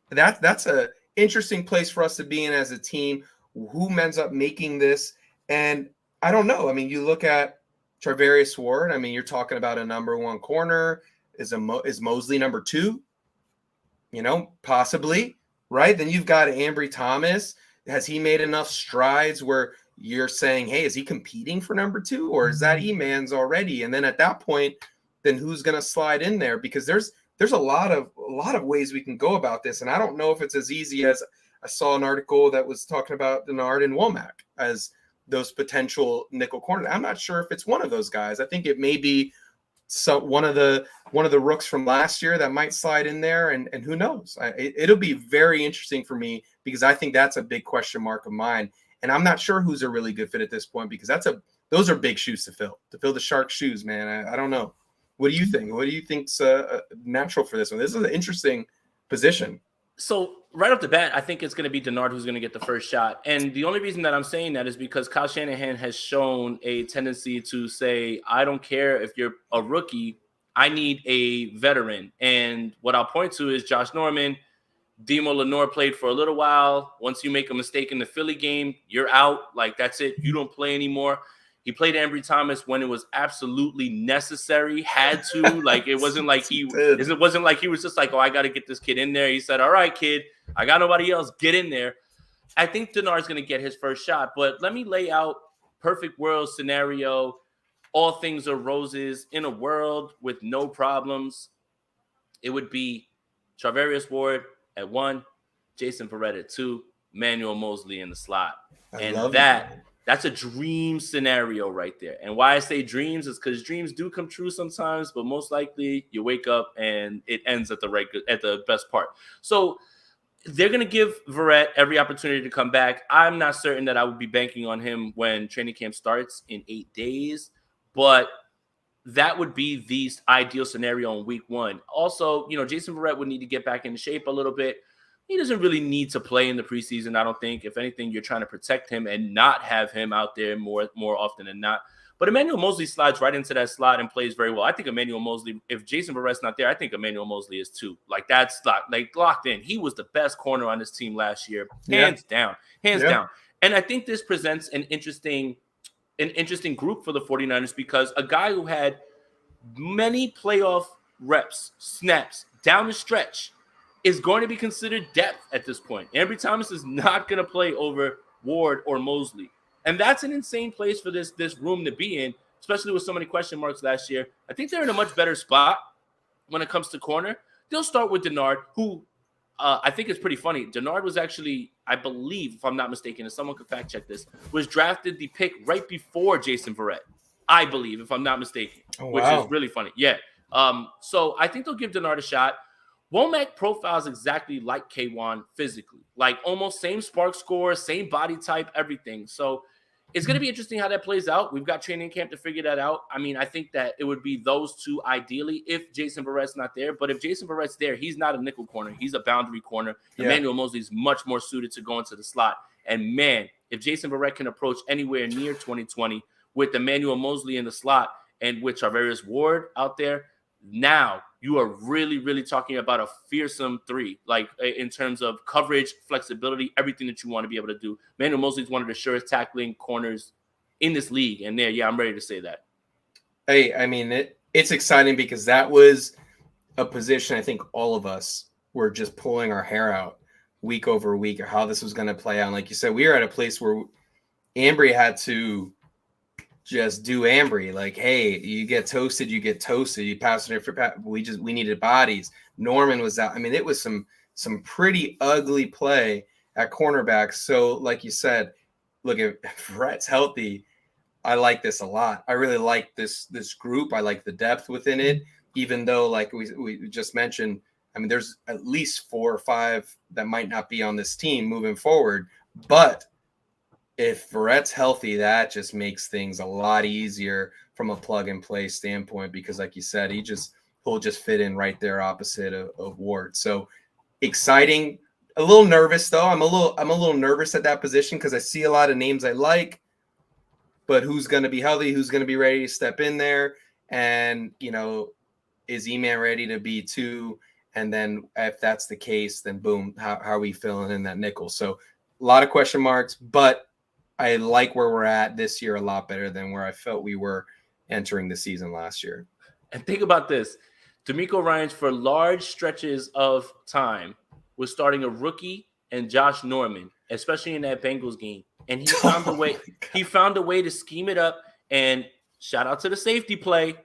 that's a interesting place for us to be in as a team. Who ends up making this? And I don't know. I mean, you look at Charvarius Ward. I mean, you're talking about a number one corner. Is Mosley number two? Possibly, right? Then you've got Ambry Thomas. Has he made enough strides where you're saying, hey, is he competing for number two, or is that E-Man's already? And then at that point, then who's going to slide in there? Because there's a lot of ways we can go about this, and I don't know if it's as easy as I saw an article that was talking about Denard and Womack as those potential nickel corners. I'm not sure if it's one of those guys. I think it may be one of the rooks from last year that might slide in there, and who knows? It'll be very interesting for me, because I think that's a big question mark of mine, and I'm not sure who's a really good fit at this point, because those are big shoes to fill the Shark shoes, man. I don't know. What do you think? What do you think's natural for this one? This is an interesting position. So right off the bat, I think it's going to be Denard who's going to get the first shot. And the only reason that I'm saying that is because Kyle Shanahan has shown a tendency to say, I don't care if you're a rookie, I need a veteran. And what I'll point to is Josh Norman, Demo Lenore played for a little while. Once you make a mistake in the Philly game, you're out. Like, that's it. You don't play anymore. He played Ambry Thomas when it was absolutely necessary, had to. Like, it wasn't like he was just like, oh, I got to get this kid in there. He said, all right, kid, I got nobody else. Get in there. I think Denard's going to get his first shot. But let me lay out perfect world scenario. All things are roses in a world with no problems. It would be Charvarius Ward at 1, Jason Verrett at 2, Manuel Mosley in the slot. That's a dream scenario right there. And why I say dreams is because dreams do come true sometimes, but most likely you wake up and it ends at the best part. So they're going to give Verrett every opportunity to come back. I'm not certain that I would be banking on him when training camp starts in 8 days, but that would be the ideal scenario in week 1. Also, Jason Verrett would need to get back into shape a little bit. He doesn't really need to play in the preseason, I don't think. If anything, you're trying to protect him and not have him out there more often than not. But Emmanuel Mosley slides right into that slot and plays very well. I think Emmanuel Mosley, if Jason Verrett's not there, I think Emmanuel Mosley is too. Like, that's locked in. He was the best corner on this team last year, hands down. And I think this presents an interesting group for the 49ers because a guy who had many playoff reps, snaps down the stretch is going to be considered depth at this point. Ambry Thomas is not going to play over Ward or Mosley. And that's an insane place for this room to be in, especially with so many question marks last year. I think they're in a much better spot when it comes to corner. They'll start with Denard, who I think is pretty funny. Denard was actually, I believe, if I'm not mistaken, and someone could fact check this, was drafted the pick right before Jason Verrett, I believe, if I'm not mistaken, which is really funny. Yeah. So I think they'll give Denard a shot. Womack profiles exactly like K1 physically, like almost same spark score, same body type, everything. So it's going to be interesting how that plays out. We've got training camp to figure that out. I mean, I think that it would be those two ideally if Jason Verrett's not there. But if Jason Verrett's there, he's not a nickel corner. He's a boundary corner. Yeah. Emmanuel Mosley is much more suited to go into the slot. And man, if Jason Verrett can approach anywhere near 2020 with Emmanuel Mosley in the slot and with Charvarius Ward out there, now you are really, really talking about a fearsome 3, like in terms of coverage, flexibility, everything that you want to be able to do. Manuel Mosley is one of the surest tackling corners in this league. And there, I'm ready to say that. Hey, I mean, it's exciting because that was a position I think all of us were just pulling our hair out week over week of how this was going to play out. And like you said, we were at a place where Ambry had to just do Ambry, like, hey, you get toasted, you pass it for pass. We needed bodies. Norman was out. I mean, it was some pretty ugly play at cornerback. So, like you said, look, if Brett's healthy, I like this a lot. I really like this group. I like the depth within it, even though, like we just mentioned, I mean, there's at least 4 or 5 that might not be on this team moving forward. But if Verrett's healthy, that just makes things a lot easier from a plug-and-play standpoint because, like you said, he'll just fit in right there opposite of Ward. So exciting. A little nervous though. I'm a little nervous at that position because I see a lot of names I like, but who's going to be healthy? Who's going to be ready to step in there? And is E-Man ready to be 2? And then if that's the case, then boom, how are we feeling in that nickel? So a lot of question marks, but I like where we're at this year a lot better than where I felt we were entering the season last year. And think about this. D'Amico Ryans, for large stretches of time, was starting a rookie and Josh Norman, especially in that Bengals game. And he found a way. He found a way to scheme it up. And shout out to the safety play,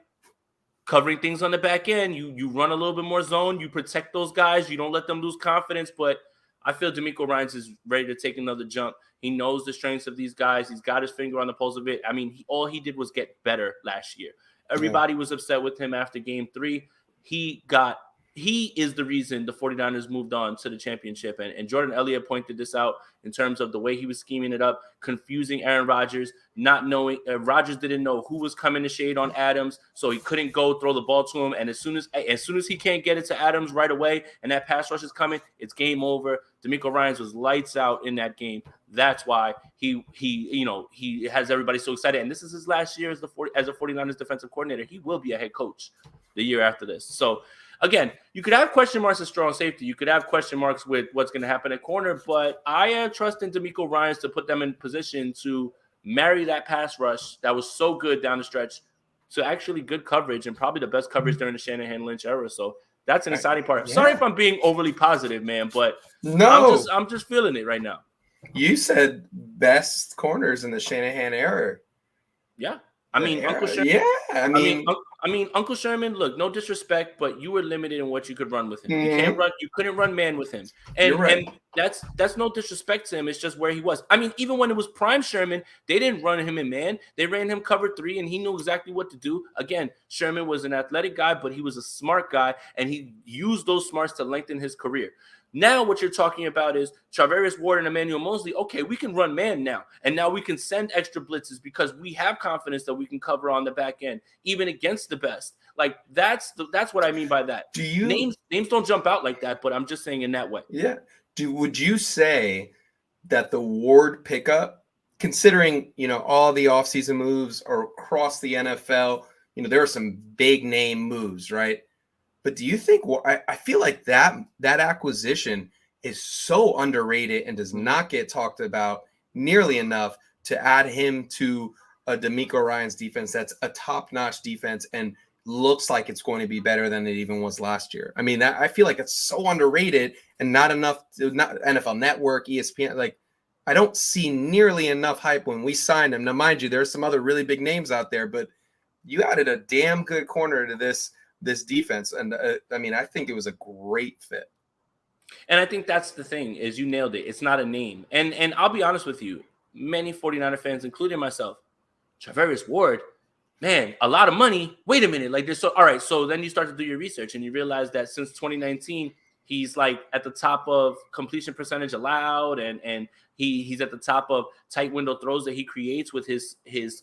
covering things on the back end. You run a little bit more zone. You protect those guys. You don't let them lose confidence. But I feel D'Amico Ryans is ready to take another jump. He knows the strengths of these guys. He's got his finger on the pulse of it. I mean, all he did was get better last year. Everybody was upset with him after game 3. He is the reason the 49ers moved on to the championship. And Jordan Elliott pointed this out in terms of the way he was scheming it up, confusing Aaron Rodgers, not knowing Rodgers didn't know who was coming to shade on Adams, so he couldn't go throw the ball to him. And as soon as he can't get it to Adams right away and that pass rush is coming, it's game over. D'Amico Ryans was lights out in that game. That's why he has everybody so excited. And this is his last year as a 49ers defensive coordinator. He will be a head coach the year after this. So again, you could have question marks at strong safety. You could have question marks with what's going to happen at corner, but I trust in DeMeco Ryans to put them in position to marry that pass rush that was so good down the stretch to actually good coverage and probably the best coverage during the Shanahan Lynch era. So that's an exciting part. Yeah. Sorry if I'm being overly positive, man, but no, I'm just feeling it right now. You said best corners in the Shanahan era. Yeah. I mean, Uncle Sherman. Yeah, I mean, Uncle Sherman. Look, no disrespect, but you were limited in what you could run with him. Mm-hmm. You couldn't run man with him, and right. and that's no disrespect to him. It's just where he was. I mean, even when it was prime Sherman, they didn't run him in man. They ran him cover 3, and he knew exactly what to do. Again, Sherman was an athletic guy, but he was a smart guy, and he used those smarts to lengthen his career. Now what you're talking about is Charvarius Ward and Emmanuel Mosley. Okay, we can run man now. And now we can send extra blitzes because we have confidence that we can cover on the back end, even against the best. Like that's what I mean by that. Names don't jump out like that, but I'm just saying in that way. Yeah. Would you say that the Ward pickup, considering, all the offseason moves or across the NFL, there are some big name moves, right? But do you think I feel like that acquisition is so underrated and does not get talked about nearly enough to add him to a DeMeco Ryans defense that's a top-notch defense and looks like it's going to be better than it even was last year. I mean, I feel like it's so underrated and not enough, not NFL Network, ESPN. Like, I don't see nearly enough hype when we signed him. Now, mind you, there's some other really big names out there, but you added a damn good corner to this defense. And I think it was a great fit. And I think that's the thing is you nailed it. It's not a name. And I'll be honest with you, many 49er fans, including myself, Charvarius Ward, man, a lot of money. Wait a minute. Like this. So, all right. So then you start to do your research and you realize that since 2019, he's like at the top of completion percentage allowed. And he's at the top of tight window throws that he creates with his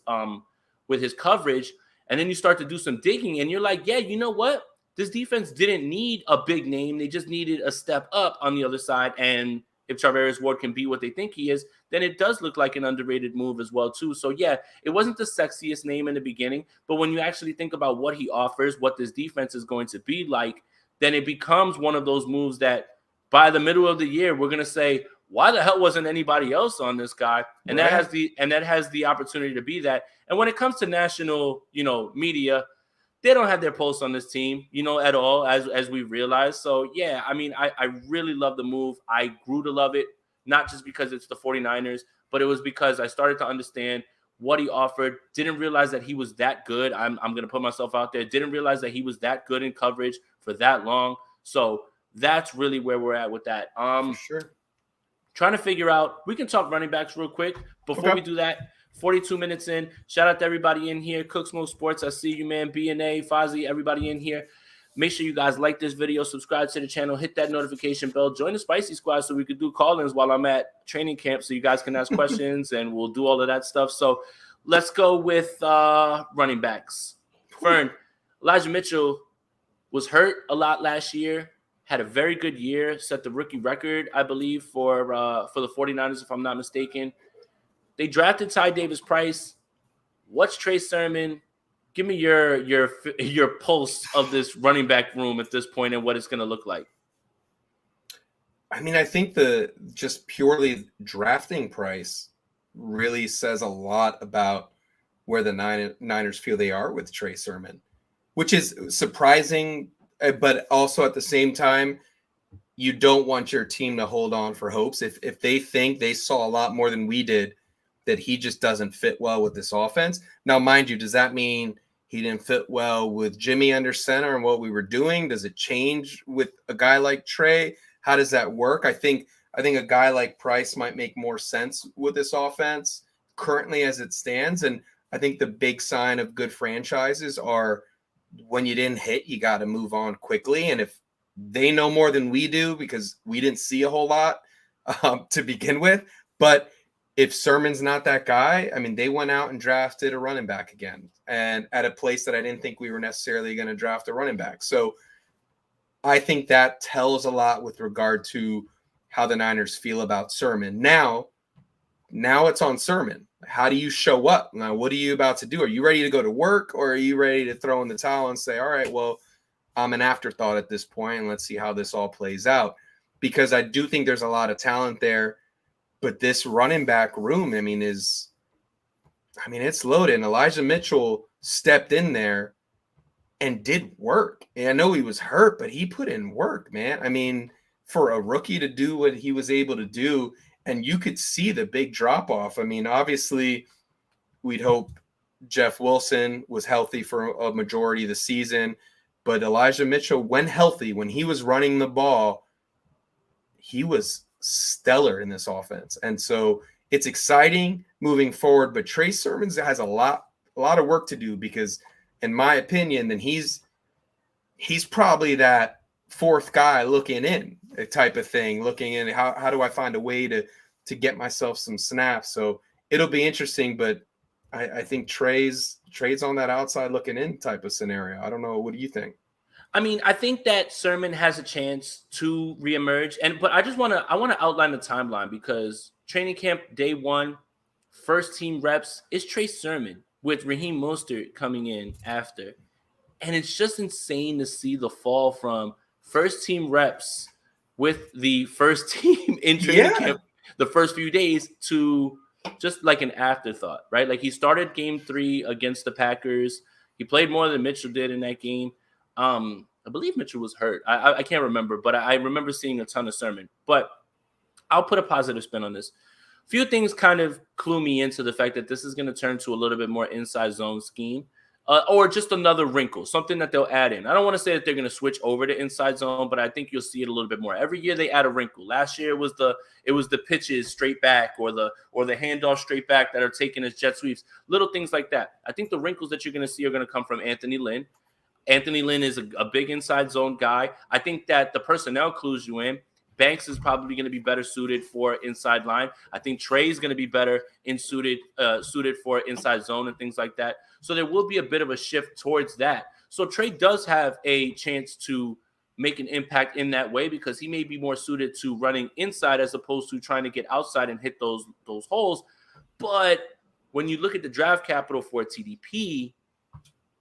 coverage. And then you start to do some digging and you're like, yeah, you know what? This defense didn't need a big name. They just needed a step up on the other side. And if Charvarius Ward can be what they think he is, then it does look like an underrated move as well, too. So, yeah, it wasn't the sexiest name in the beginning. But when you actually think about what he offers, what this defense is going to be like, then it becomes one of those moves that by the middle of the year, we're going to say, why the hell wasn't anybody else on this guy? And that has the opportunity to be that. And when it comes to national, media, they don't have their pulse on this team, at all, as we realized. So, yeah, I mean, I really love the move. I grew to love it, not just because it's the 49ers, but it was because I started to understand what he offered. Didn't realize that he was that good. I'm going to put myself out there. Didn't realize that he was that good in coverage for that long. So that's really where we're at with that. For sure. Trying to figure out, we can talk running backs real quick. Before we do that, 42 minutes in. Shout out to everybody in here. Cooksmo Sports, I see you, man. B&A, Fozzie, everybody in here. Make sure you guys like this video, subscribe to the channel, hit that notification bell, join the Spicy Squad so we could do call-ins while I'm at training camp so you guys can ask questions and we'll do all of that stuff. So let's go with running backs. Fern, Elijah Mitchell was hurt a lot last year. Had a very good year, set the rookie record, I believe, for the 49ers, if I'm not mistaken. They drafted Ty Davis-Price. What's Trey Sermon? Give me your pulse of this running back room at this point and what it's going to look like. I mean, I think the just purely drafting price really says a lot about where the Niners feel they are with Trey Sermon, which is surprising. But also at the same time, you don't want your team to hold on for hopes. If they think they saw a lot more than we did, that he just doesn't fit well with this offense. Now, mind you, does that mean he didn't fit well with Jimmy under center and what we were doing? Does it change with a guy like Trey? How does that work? I think a guy like Price might make more sense with this offense currently as it stands. And I think the big sign of good franchises are when you didn't hit, you got to move on quickly. And if they know more than we do, because we didn't see a whole lot to begin with, but if Sermon's not that guy, I mean, they went out and drafted a running back again, and at a place that I didn't think we were necessarily going to draft a running back. So I think that tells a lot with regard to how the Niners feel about Sermon. Now it's on Sermon. How do you show up? Now, what are you about to do? Are you ready to go to work, or are you ready to throw in the towel and say, all right, well, I'm an afterthought at this point, and let's see how this all plays out. Because I do think there's a lot of talent there, but this running back room, it's loaded. And Elijah Mitchell stepped in there and did work. And I know he was hurt, but he put in work, man. For a rookie to do what he was able to do, and you could see the big drop off. Obviously, we'd hope Jeff Wilson was healthy for a majority of the season, but Elijah Mitchell, when healthy, when he was running the ball, he was stellar in this offense. And so it's exciting moving forward, but Trey Sermons has a lot of work to do, because in my opinion, then he's probably that fourth guy looking in type of thing, looking in how do I find a way to get myself some snaps. So it'll be interesting, but I think Trey's on that outside looking in type of scenario. I don't know. What do you think? I think that Sermon has a chance to reemerge, but I want to outline the timeline, because training camp day one, first team reps is Trey Sermon with Raheem Mostert coming in after, and it's just insane to see the fall from first team reps with the first team in training camp the first few days to just like an afterthought, right? Like, he started game 3 against the Packers. He played more than Mitchell did in that game. I believe Mitchell was hurt. I can't remember, but I remember seeing a ton of Sermon. But I'll put a positive spin on this. Few things kind of clue me into the fact that this is going to turn to a little bit more inside zone scheme, or just another wrinkle, something that they'll add in. I don't want to say that they're going to switch over to inside zone, but I think you'll see it a little bit more. Every year they add a wrinkle. Last year it was the pitches straight back, or the handoff straight back that are taken as jet sweeps, little things like that. I think the wrinkles that you're going to see are going to come from Anthony Lynn. Anthony Lynn is a big inside zone guy. I think that the personnel clues you in. Banks is probably going to be better suited for inside line. I think Trey is going to be better suited for inside zone and things like that. So there will be a bit of a shift towards that. So Trey does have a chance to make an impact in that way, because he may be more suited to running inside as opposed to trying to get outside and hit those holes. But when you look at the draft capital for TDP,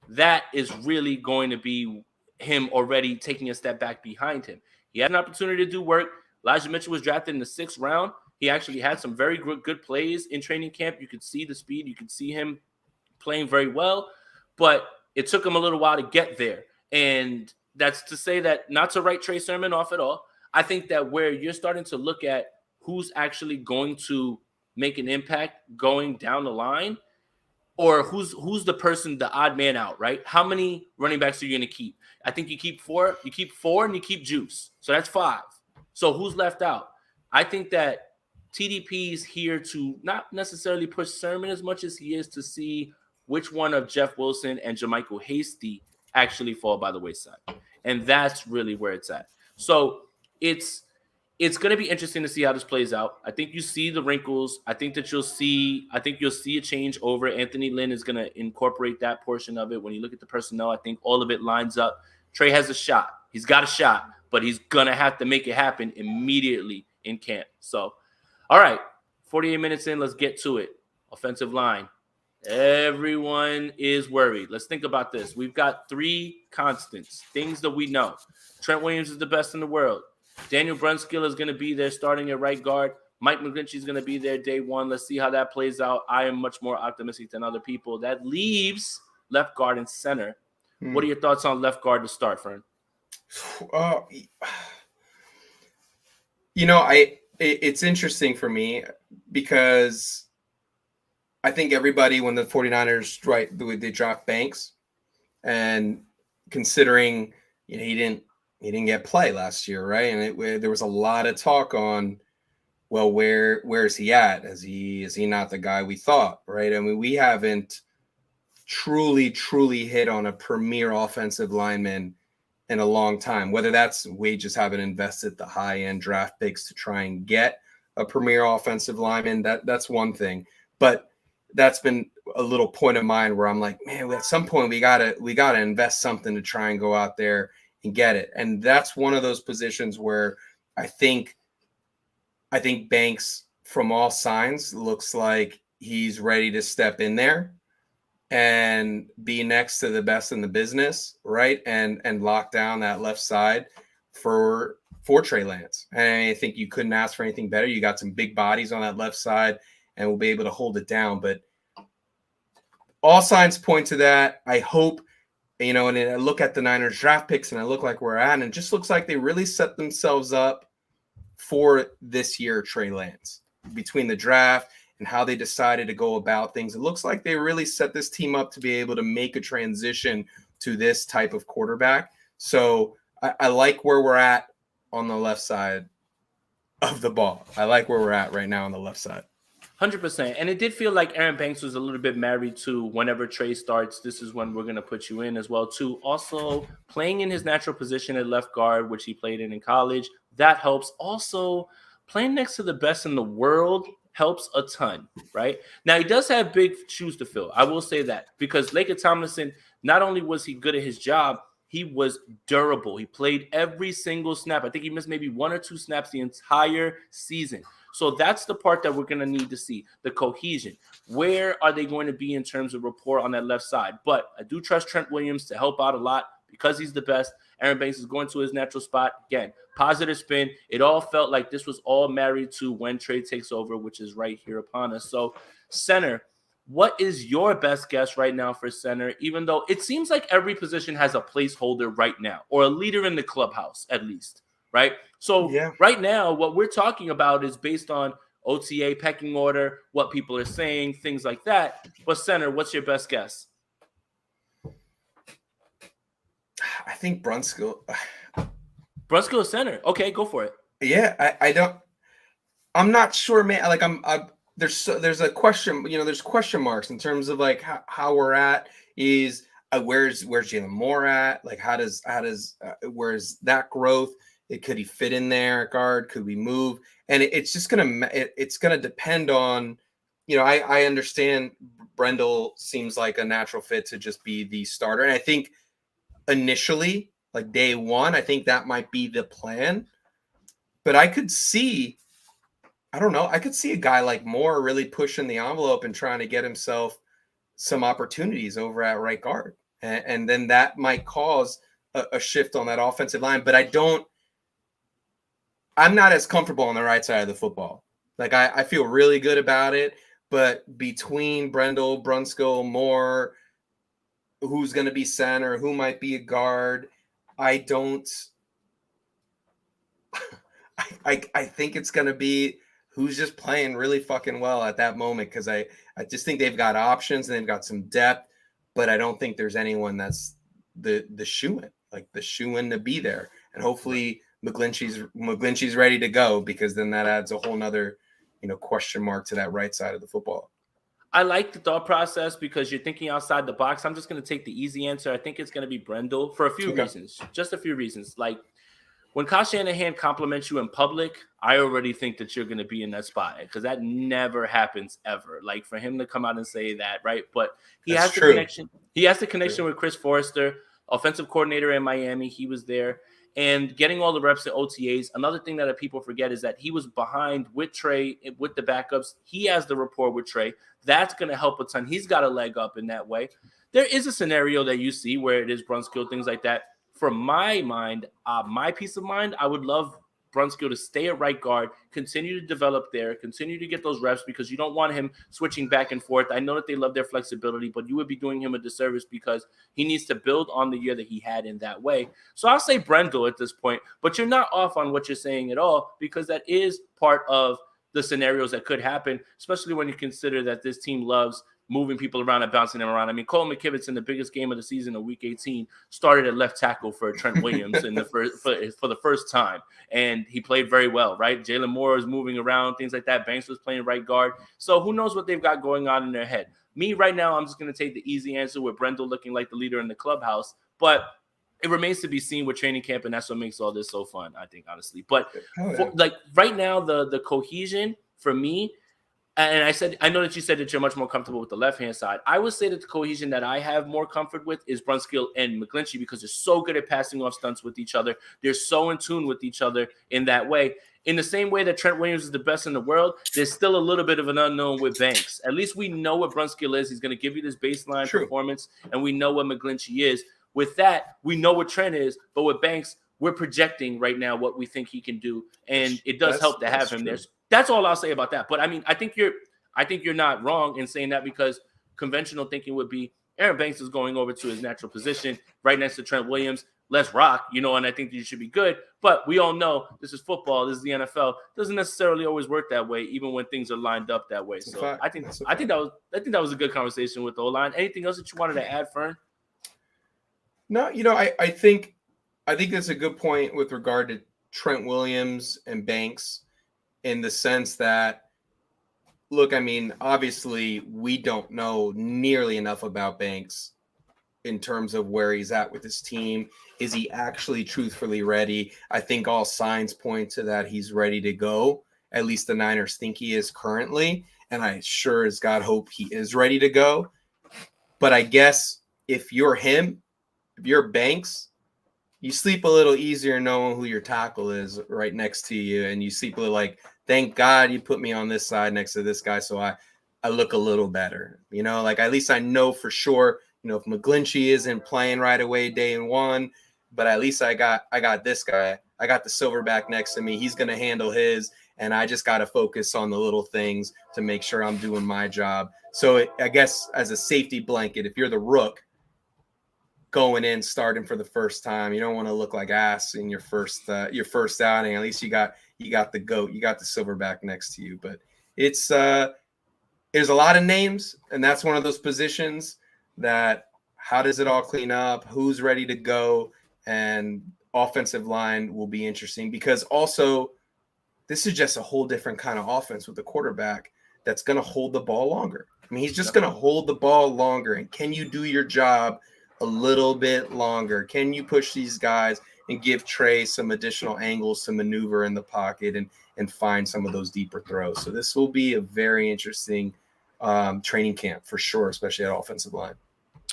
that is really going to be him already taking a step back behind him. He had an opportunity to do work. Elijah Mitchell was drafted in the 6th round. He actually had some very good plays in training camp. You could see the speed. You could see him playing very well, but it took him a little while to get there. And that's to say that not to write Trey Sermon off at all. I think that where you're starting to look at who's actually going to make an impact going down the line, or who's the person, the odd man out, right? How many running backs are you going to keep? I think you keep 4, and you keep Juice. So that's 5. So who's left out? I think that TDP is here to not necessarily push Sermon as much as he is to see which one of Jeff Wilson and Jermichael Hasty actually fall by the wayside. And that's really where it's at. So it's going to be interesting to see how this plays out. I think you see the wrinkles. I think you'll see a change over. Anthony Lynn is going to incorporate that portion of it. When you look at the personnel, I think all of it lines up. Trey has a shot. He's got a shot, but he's going to have to make it happen immediately in camp. So, all right, 48 minutes in, let's get to it. Offensive line. Everyone is worried. Let's think about this. We've got 3 constants, things that we know. Trent Williams is the best in the world. Daniel Brunskill is going to be there starting at right guard. Mike McGlinchey is going to be there day 1. Let's see how that plays out. I am much more optimistic than other people. That leaves left guard and center. What are your thoughts on left guard to start, Fern? It's interesting for me, because I think everybody, when the 49ers they draft Banks, and considering he didn't get play last year, right? And there was a lot of talk on, well, where is he at? Is he not the guy we thought, right? I mean, we haven't truly hit on a premier offensive lineman in a long time. Whether that's we just haven't invested the high-end draft picks to try and get a premier offensive lineman, that's one thing. But that's been a little point of mine where I'm like, man, at some point we gotta invest something to try and go out there and get it. And that's one of those positions where I think Banks, from all signs, looks like he's ready to step in there. and be next to the best in the business, right? And lock down that left side for Trey Lance. And I think you couldn't ask for anything better. You got some big bodies on that left side, and we'll be able to hold it down. But all signs point to that. I hope, and I look at the Niners draft picks and I look like we're at, and it just looks like they really set themselves up for this year, Trey Lance, between the draft and how they decided to go about things. It looks like they really set this team up to be able to make a transition to this type of quarterback. So I like where we're at on the left side of the ball. I like where we're at right now on the left side. 100%. And it did feel like Aaron Banks was a little bit married to whenever Trey starts, this is when we're going to put you in as well, too. Also, playing in his natural position at left guard, which he played in college, that helps. Also, playing next to the best in the world helps a ton, right? Now, he does have big shoes to fill. I will say that, because Laker Tomlinson, not only was he good at his job, he was durable. He played every single snap. I think he missed maybe 1 or 2 snaps the entire season. So that's the part that we're going to need to see, the cohesion. Where are they going to be in terms of rapport on that left side? But I do trust Trent Williams to help out a lot because he's the best. Aaron Banks is going to his natural spot. Again, positive spin. It all felt like this was all married to when Trey takes over, which is right here upon us. So center, what is your best guess right now for center, even though it seems like every position has a placeholder right now, or a leader in the clubhouse at least, right? So right now, what we're talking about is based on OTA pecking order, what people are saying, things like that. But center, what's your best guess? I think Brunskill. Brunskill center. Okay, go for it. Yeah, I'm not sure, man. Like there's a question, there's question marks in terms of like how we're at is where's Jalen Moore at? Like where's that growth? Could he fit in there at guard? Could we move? And it's just it's gonna depend on, I understand Brendel seems like a natural fit to just be the starter. And I think initially, like day one, I think that might be the plan. But I could see a guy like Moore really pushing the envelope and trying to get himself some opportunities over at right guard. And then that might cause a shift on that offensive line. But I'm not as comfortable on the right side of the football. Like I feel really good about it, but between Brendel, Brunskill, Moore, who's going to be center, who might be a guard, I think it's going to be who's just playing really fucking well at that moment, because I just think they've got options and they've got some depth, but I don't think there's anyone that's the shoe-in to be there. And hopefully McGlinchey's ready to go, because then that adds a whole nother, question mark to that right side of the football. I like the thought process because you're thinking outside the box. I'm just going to take the easy answer. I think it's going to be Brendel for a few reasons, just a few reasons. Like when Kyle Shanahan compliments you in public, I already think that you're going to be in that spot, because that never happens ever. Like for him to come out and say that, right? But he has the connection. He has the connection with Chris Forrester, offensive coordinator in Miami. He was there. And getting all the reps at OTAs. Another thing that people forget is that he was behind with Trey, with the backups. He has the rapport with Trey. That's going to help a ton. He's got a leg up in that way. There is a scenario that you see where it is Brunskill, things like that. From my mind, my peace of mind, I would love Brunskill to stay at right guard, continue to develop there, continue to get those reps, because you don't want him switching back and forth. I know that they love their flexibility, but you would be doing him a disservice because he needs to build on the year that he had in that way. So I'll say Brendel at this point, but you're not off on what you're saying at all, because that is part of the scenarios that could happen, especially when you consider that this team loves moving people around and bouncing them around. I mean, Cole McKivitz in the biggest game of the season of Week 18 started at left tackle for Trent Williams in the for the first time, and he played very well, right? Jalen Moore is moving around, things like that. Banks was playing right guard. So who knows what they've got going on in their head. Me, right now, I'm just going to take the easy answer with Brendel looking like the leader in the clubhouse, but it remains to be seen with training camp, and that's what makes all this so fun, I think, honestly. But like right now, the cohesion for me, and I know that you said that you're much more comfortable with the left-hand side. I would say that the cohesion that I have more comfort with is Brunskill and McGlinchey, because they're so good at passing off stunts with each other. They're so in tune with each other in that way. in the same way that Trent Williams is the best in the world, there's still a little bit of an unknown with Banks. At least we know what Brunskill is. He's going to give you this baseline performance, and we know what McGlinchey is. With that, we know what Trent is, but with Banks, we're projecting right now what we think he can do, and it does help to have him there. That's all I'll say about that. But I mean, I think you're not wrong in saying that, because conventional thinking would be Aaron Banks is going over to his natural position right next to Trent Williams. Let's rock, and I think you should be good. But we all know this is football. This is the NFL. It doesn't necessarily always work that way, even when things are lined up that way. So I think that was a good conversation with the O-line. Anything else that you wanted to add, Fern? No, I think that's a good point with regard to Trent Williams and Banks, in the sense that, look, I mean, obviously we don't know nearly enough about Banks in terms of where he's at with his team. Is he actually truthfully ready? I think all signs point to that he's ready to go. At least the Niners think he is currently. And I sure as God hope he is ready to go. But I guess if you're him, if you're Banks, you sleep a little easier knowing who your tackle is right next to you. And you sleep a little like, thank God you put me on this side next to this guy, so I look a little better. Like at least I know for sure, if McGlinchey isn't playing right away day one, but at least I got this guy. I got the silverback next to me. He's going to handle his, and I just got to focus on the little things to make sure I'm doing my job. So I guess as a safety blanket, if you're the rook going in, starting for the first time, you don't want to look like ass in your first outing. At least you got the GOAT, you got the silverback next to you. But it's there's a lot of names, and that's one of those positions that how does it all clean up? Who's ready to go? And offensive line will be interesting, because also this is just a whole different kind of offense with the quarterback that's going to hold the ball longer. I mean, he's just going to hold the ball longer. And can you do your job a little bit longer? Can you push these guys and give Trey some additional angles to maneuver in the pocket and find some of those deeper throws? So this will be a very interesting training camp for sure, especially at offensive line.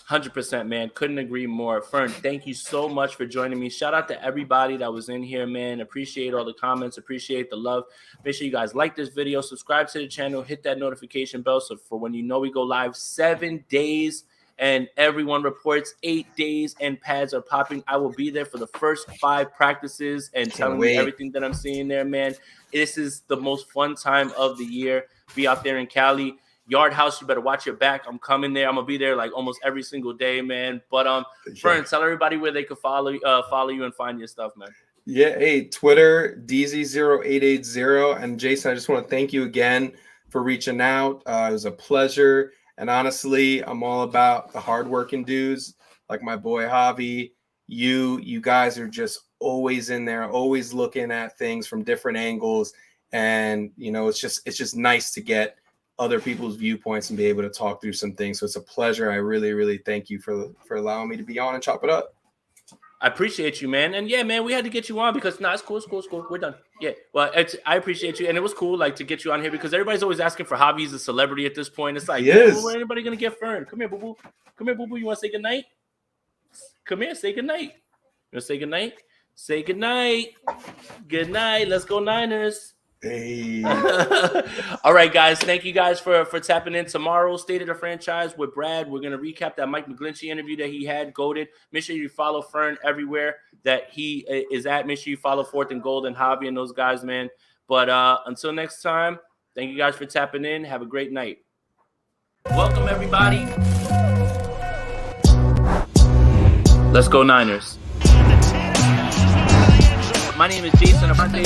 100%, man. Couldn't agree more. Fern, thank you so much for joining me. Shout out to everybody that was in here, man. Appreciate all the comments. Appreciate the love. Make sure you guys like this video, subscribe to the channel, hit that notification bell so for when we go live 7 days and everyone reports 8 days and pads are popping. I will be there for the first 5 practices and telling you everything that I'm seeing there, man. This is the most fun time of the year. Be out there in Cali. Yard House, you better watch your back. I'm coming there. I'm gonna be there like almost every single day, man. But Fern, tell everybody where they can follow you and find your stuff, man. Yeah, hey, Twitter, DZ0880. And Jason, I just want to thank you again for reaching out. It was a pleasure. And honestly, I'm all about the hardworking dudes like my boy Javi. You guys are just always in there, always looking at things from different angles. And it's just nice to get other people's viewpoints and be able to talk through some things. So it's a pleasure. I really, really thank you for allowing me to be on and chop it up. I appreciate you, man. And yeah, man, we had to get you on because it's cool. We're done. Yeah. Well, I appreciate you. And it was cool to get you on here because everybody's always asking for Javi's a celebrity at this point. It's like, when anybody going to get Fern? Come here, boo-boo. You want to say goodnight? Come here, say goodnight. You want to say goodnight? Say goodnight. Good night. Let's go Niners. Hey. All right, guys. Thank you guys for tapping in. Tomorrow, State of the Franchise with Brad. We're going to recap that Mike McGlinchey interview that he had, goated. Make sure you follow Fern everywhere that he is at. Make sure you follow 4th and Gold and Javi and those guys, man. But until next time, thank you guys for tapping in. Have a great night. Welcome, everybody. Let's go Niners. My name is Jason Aponte.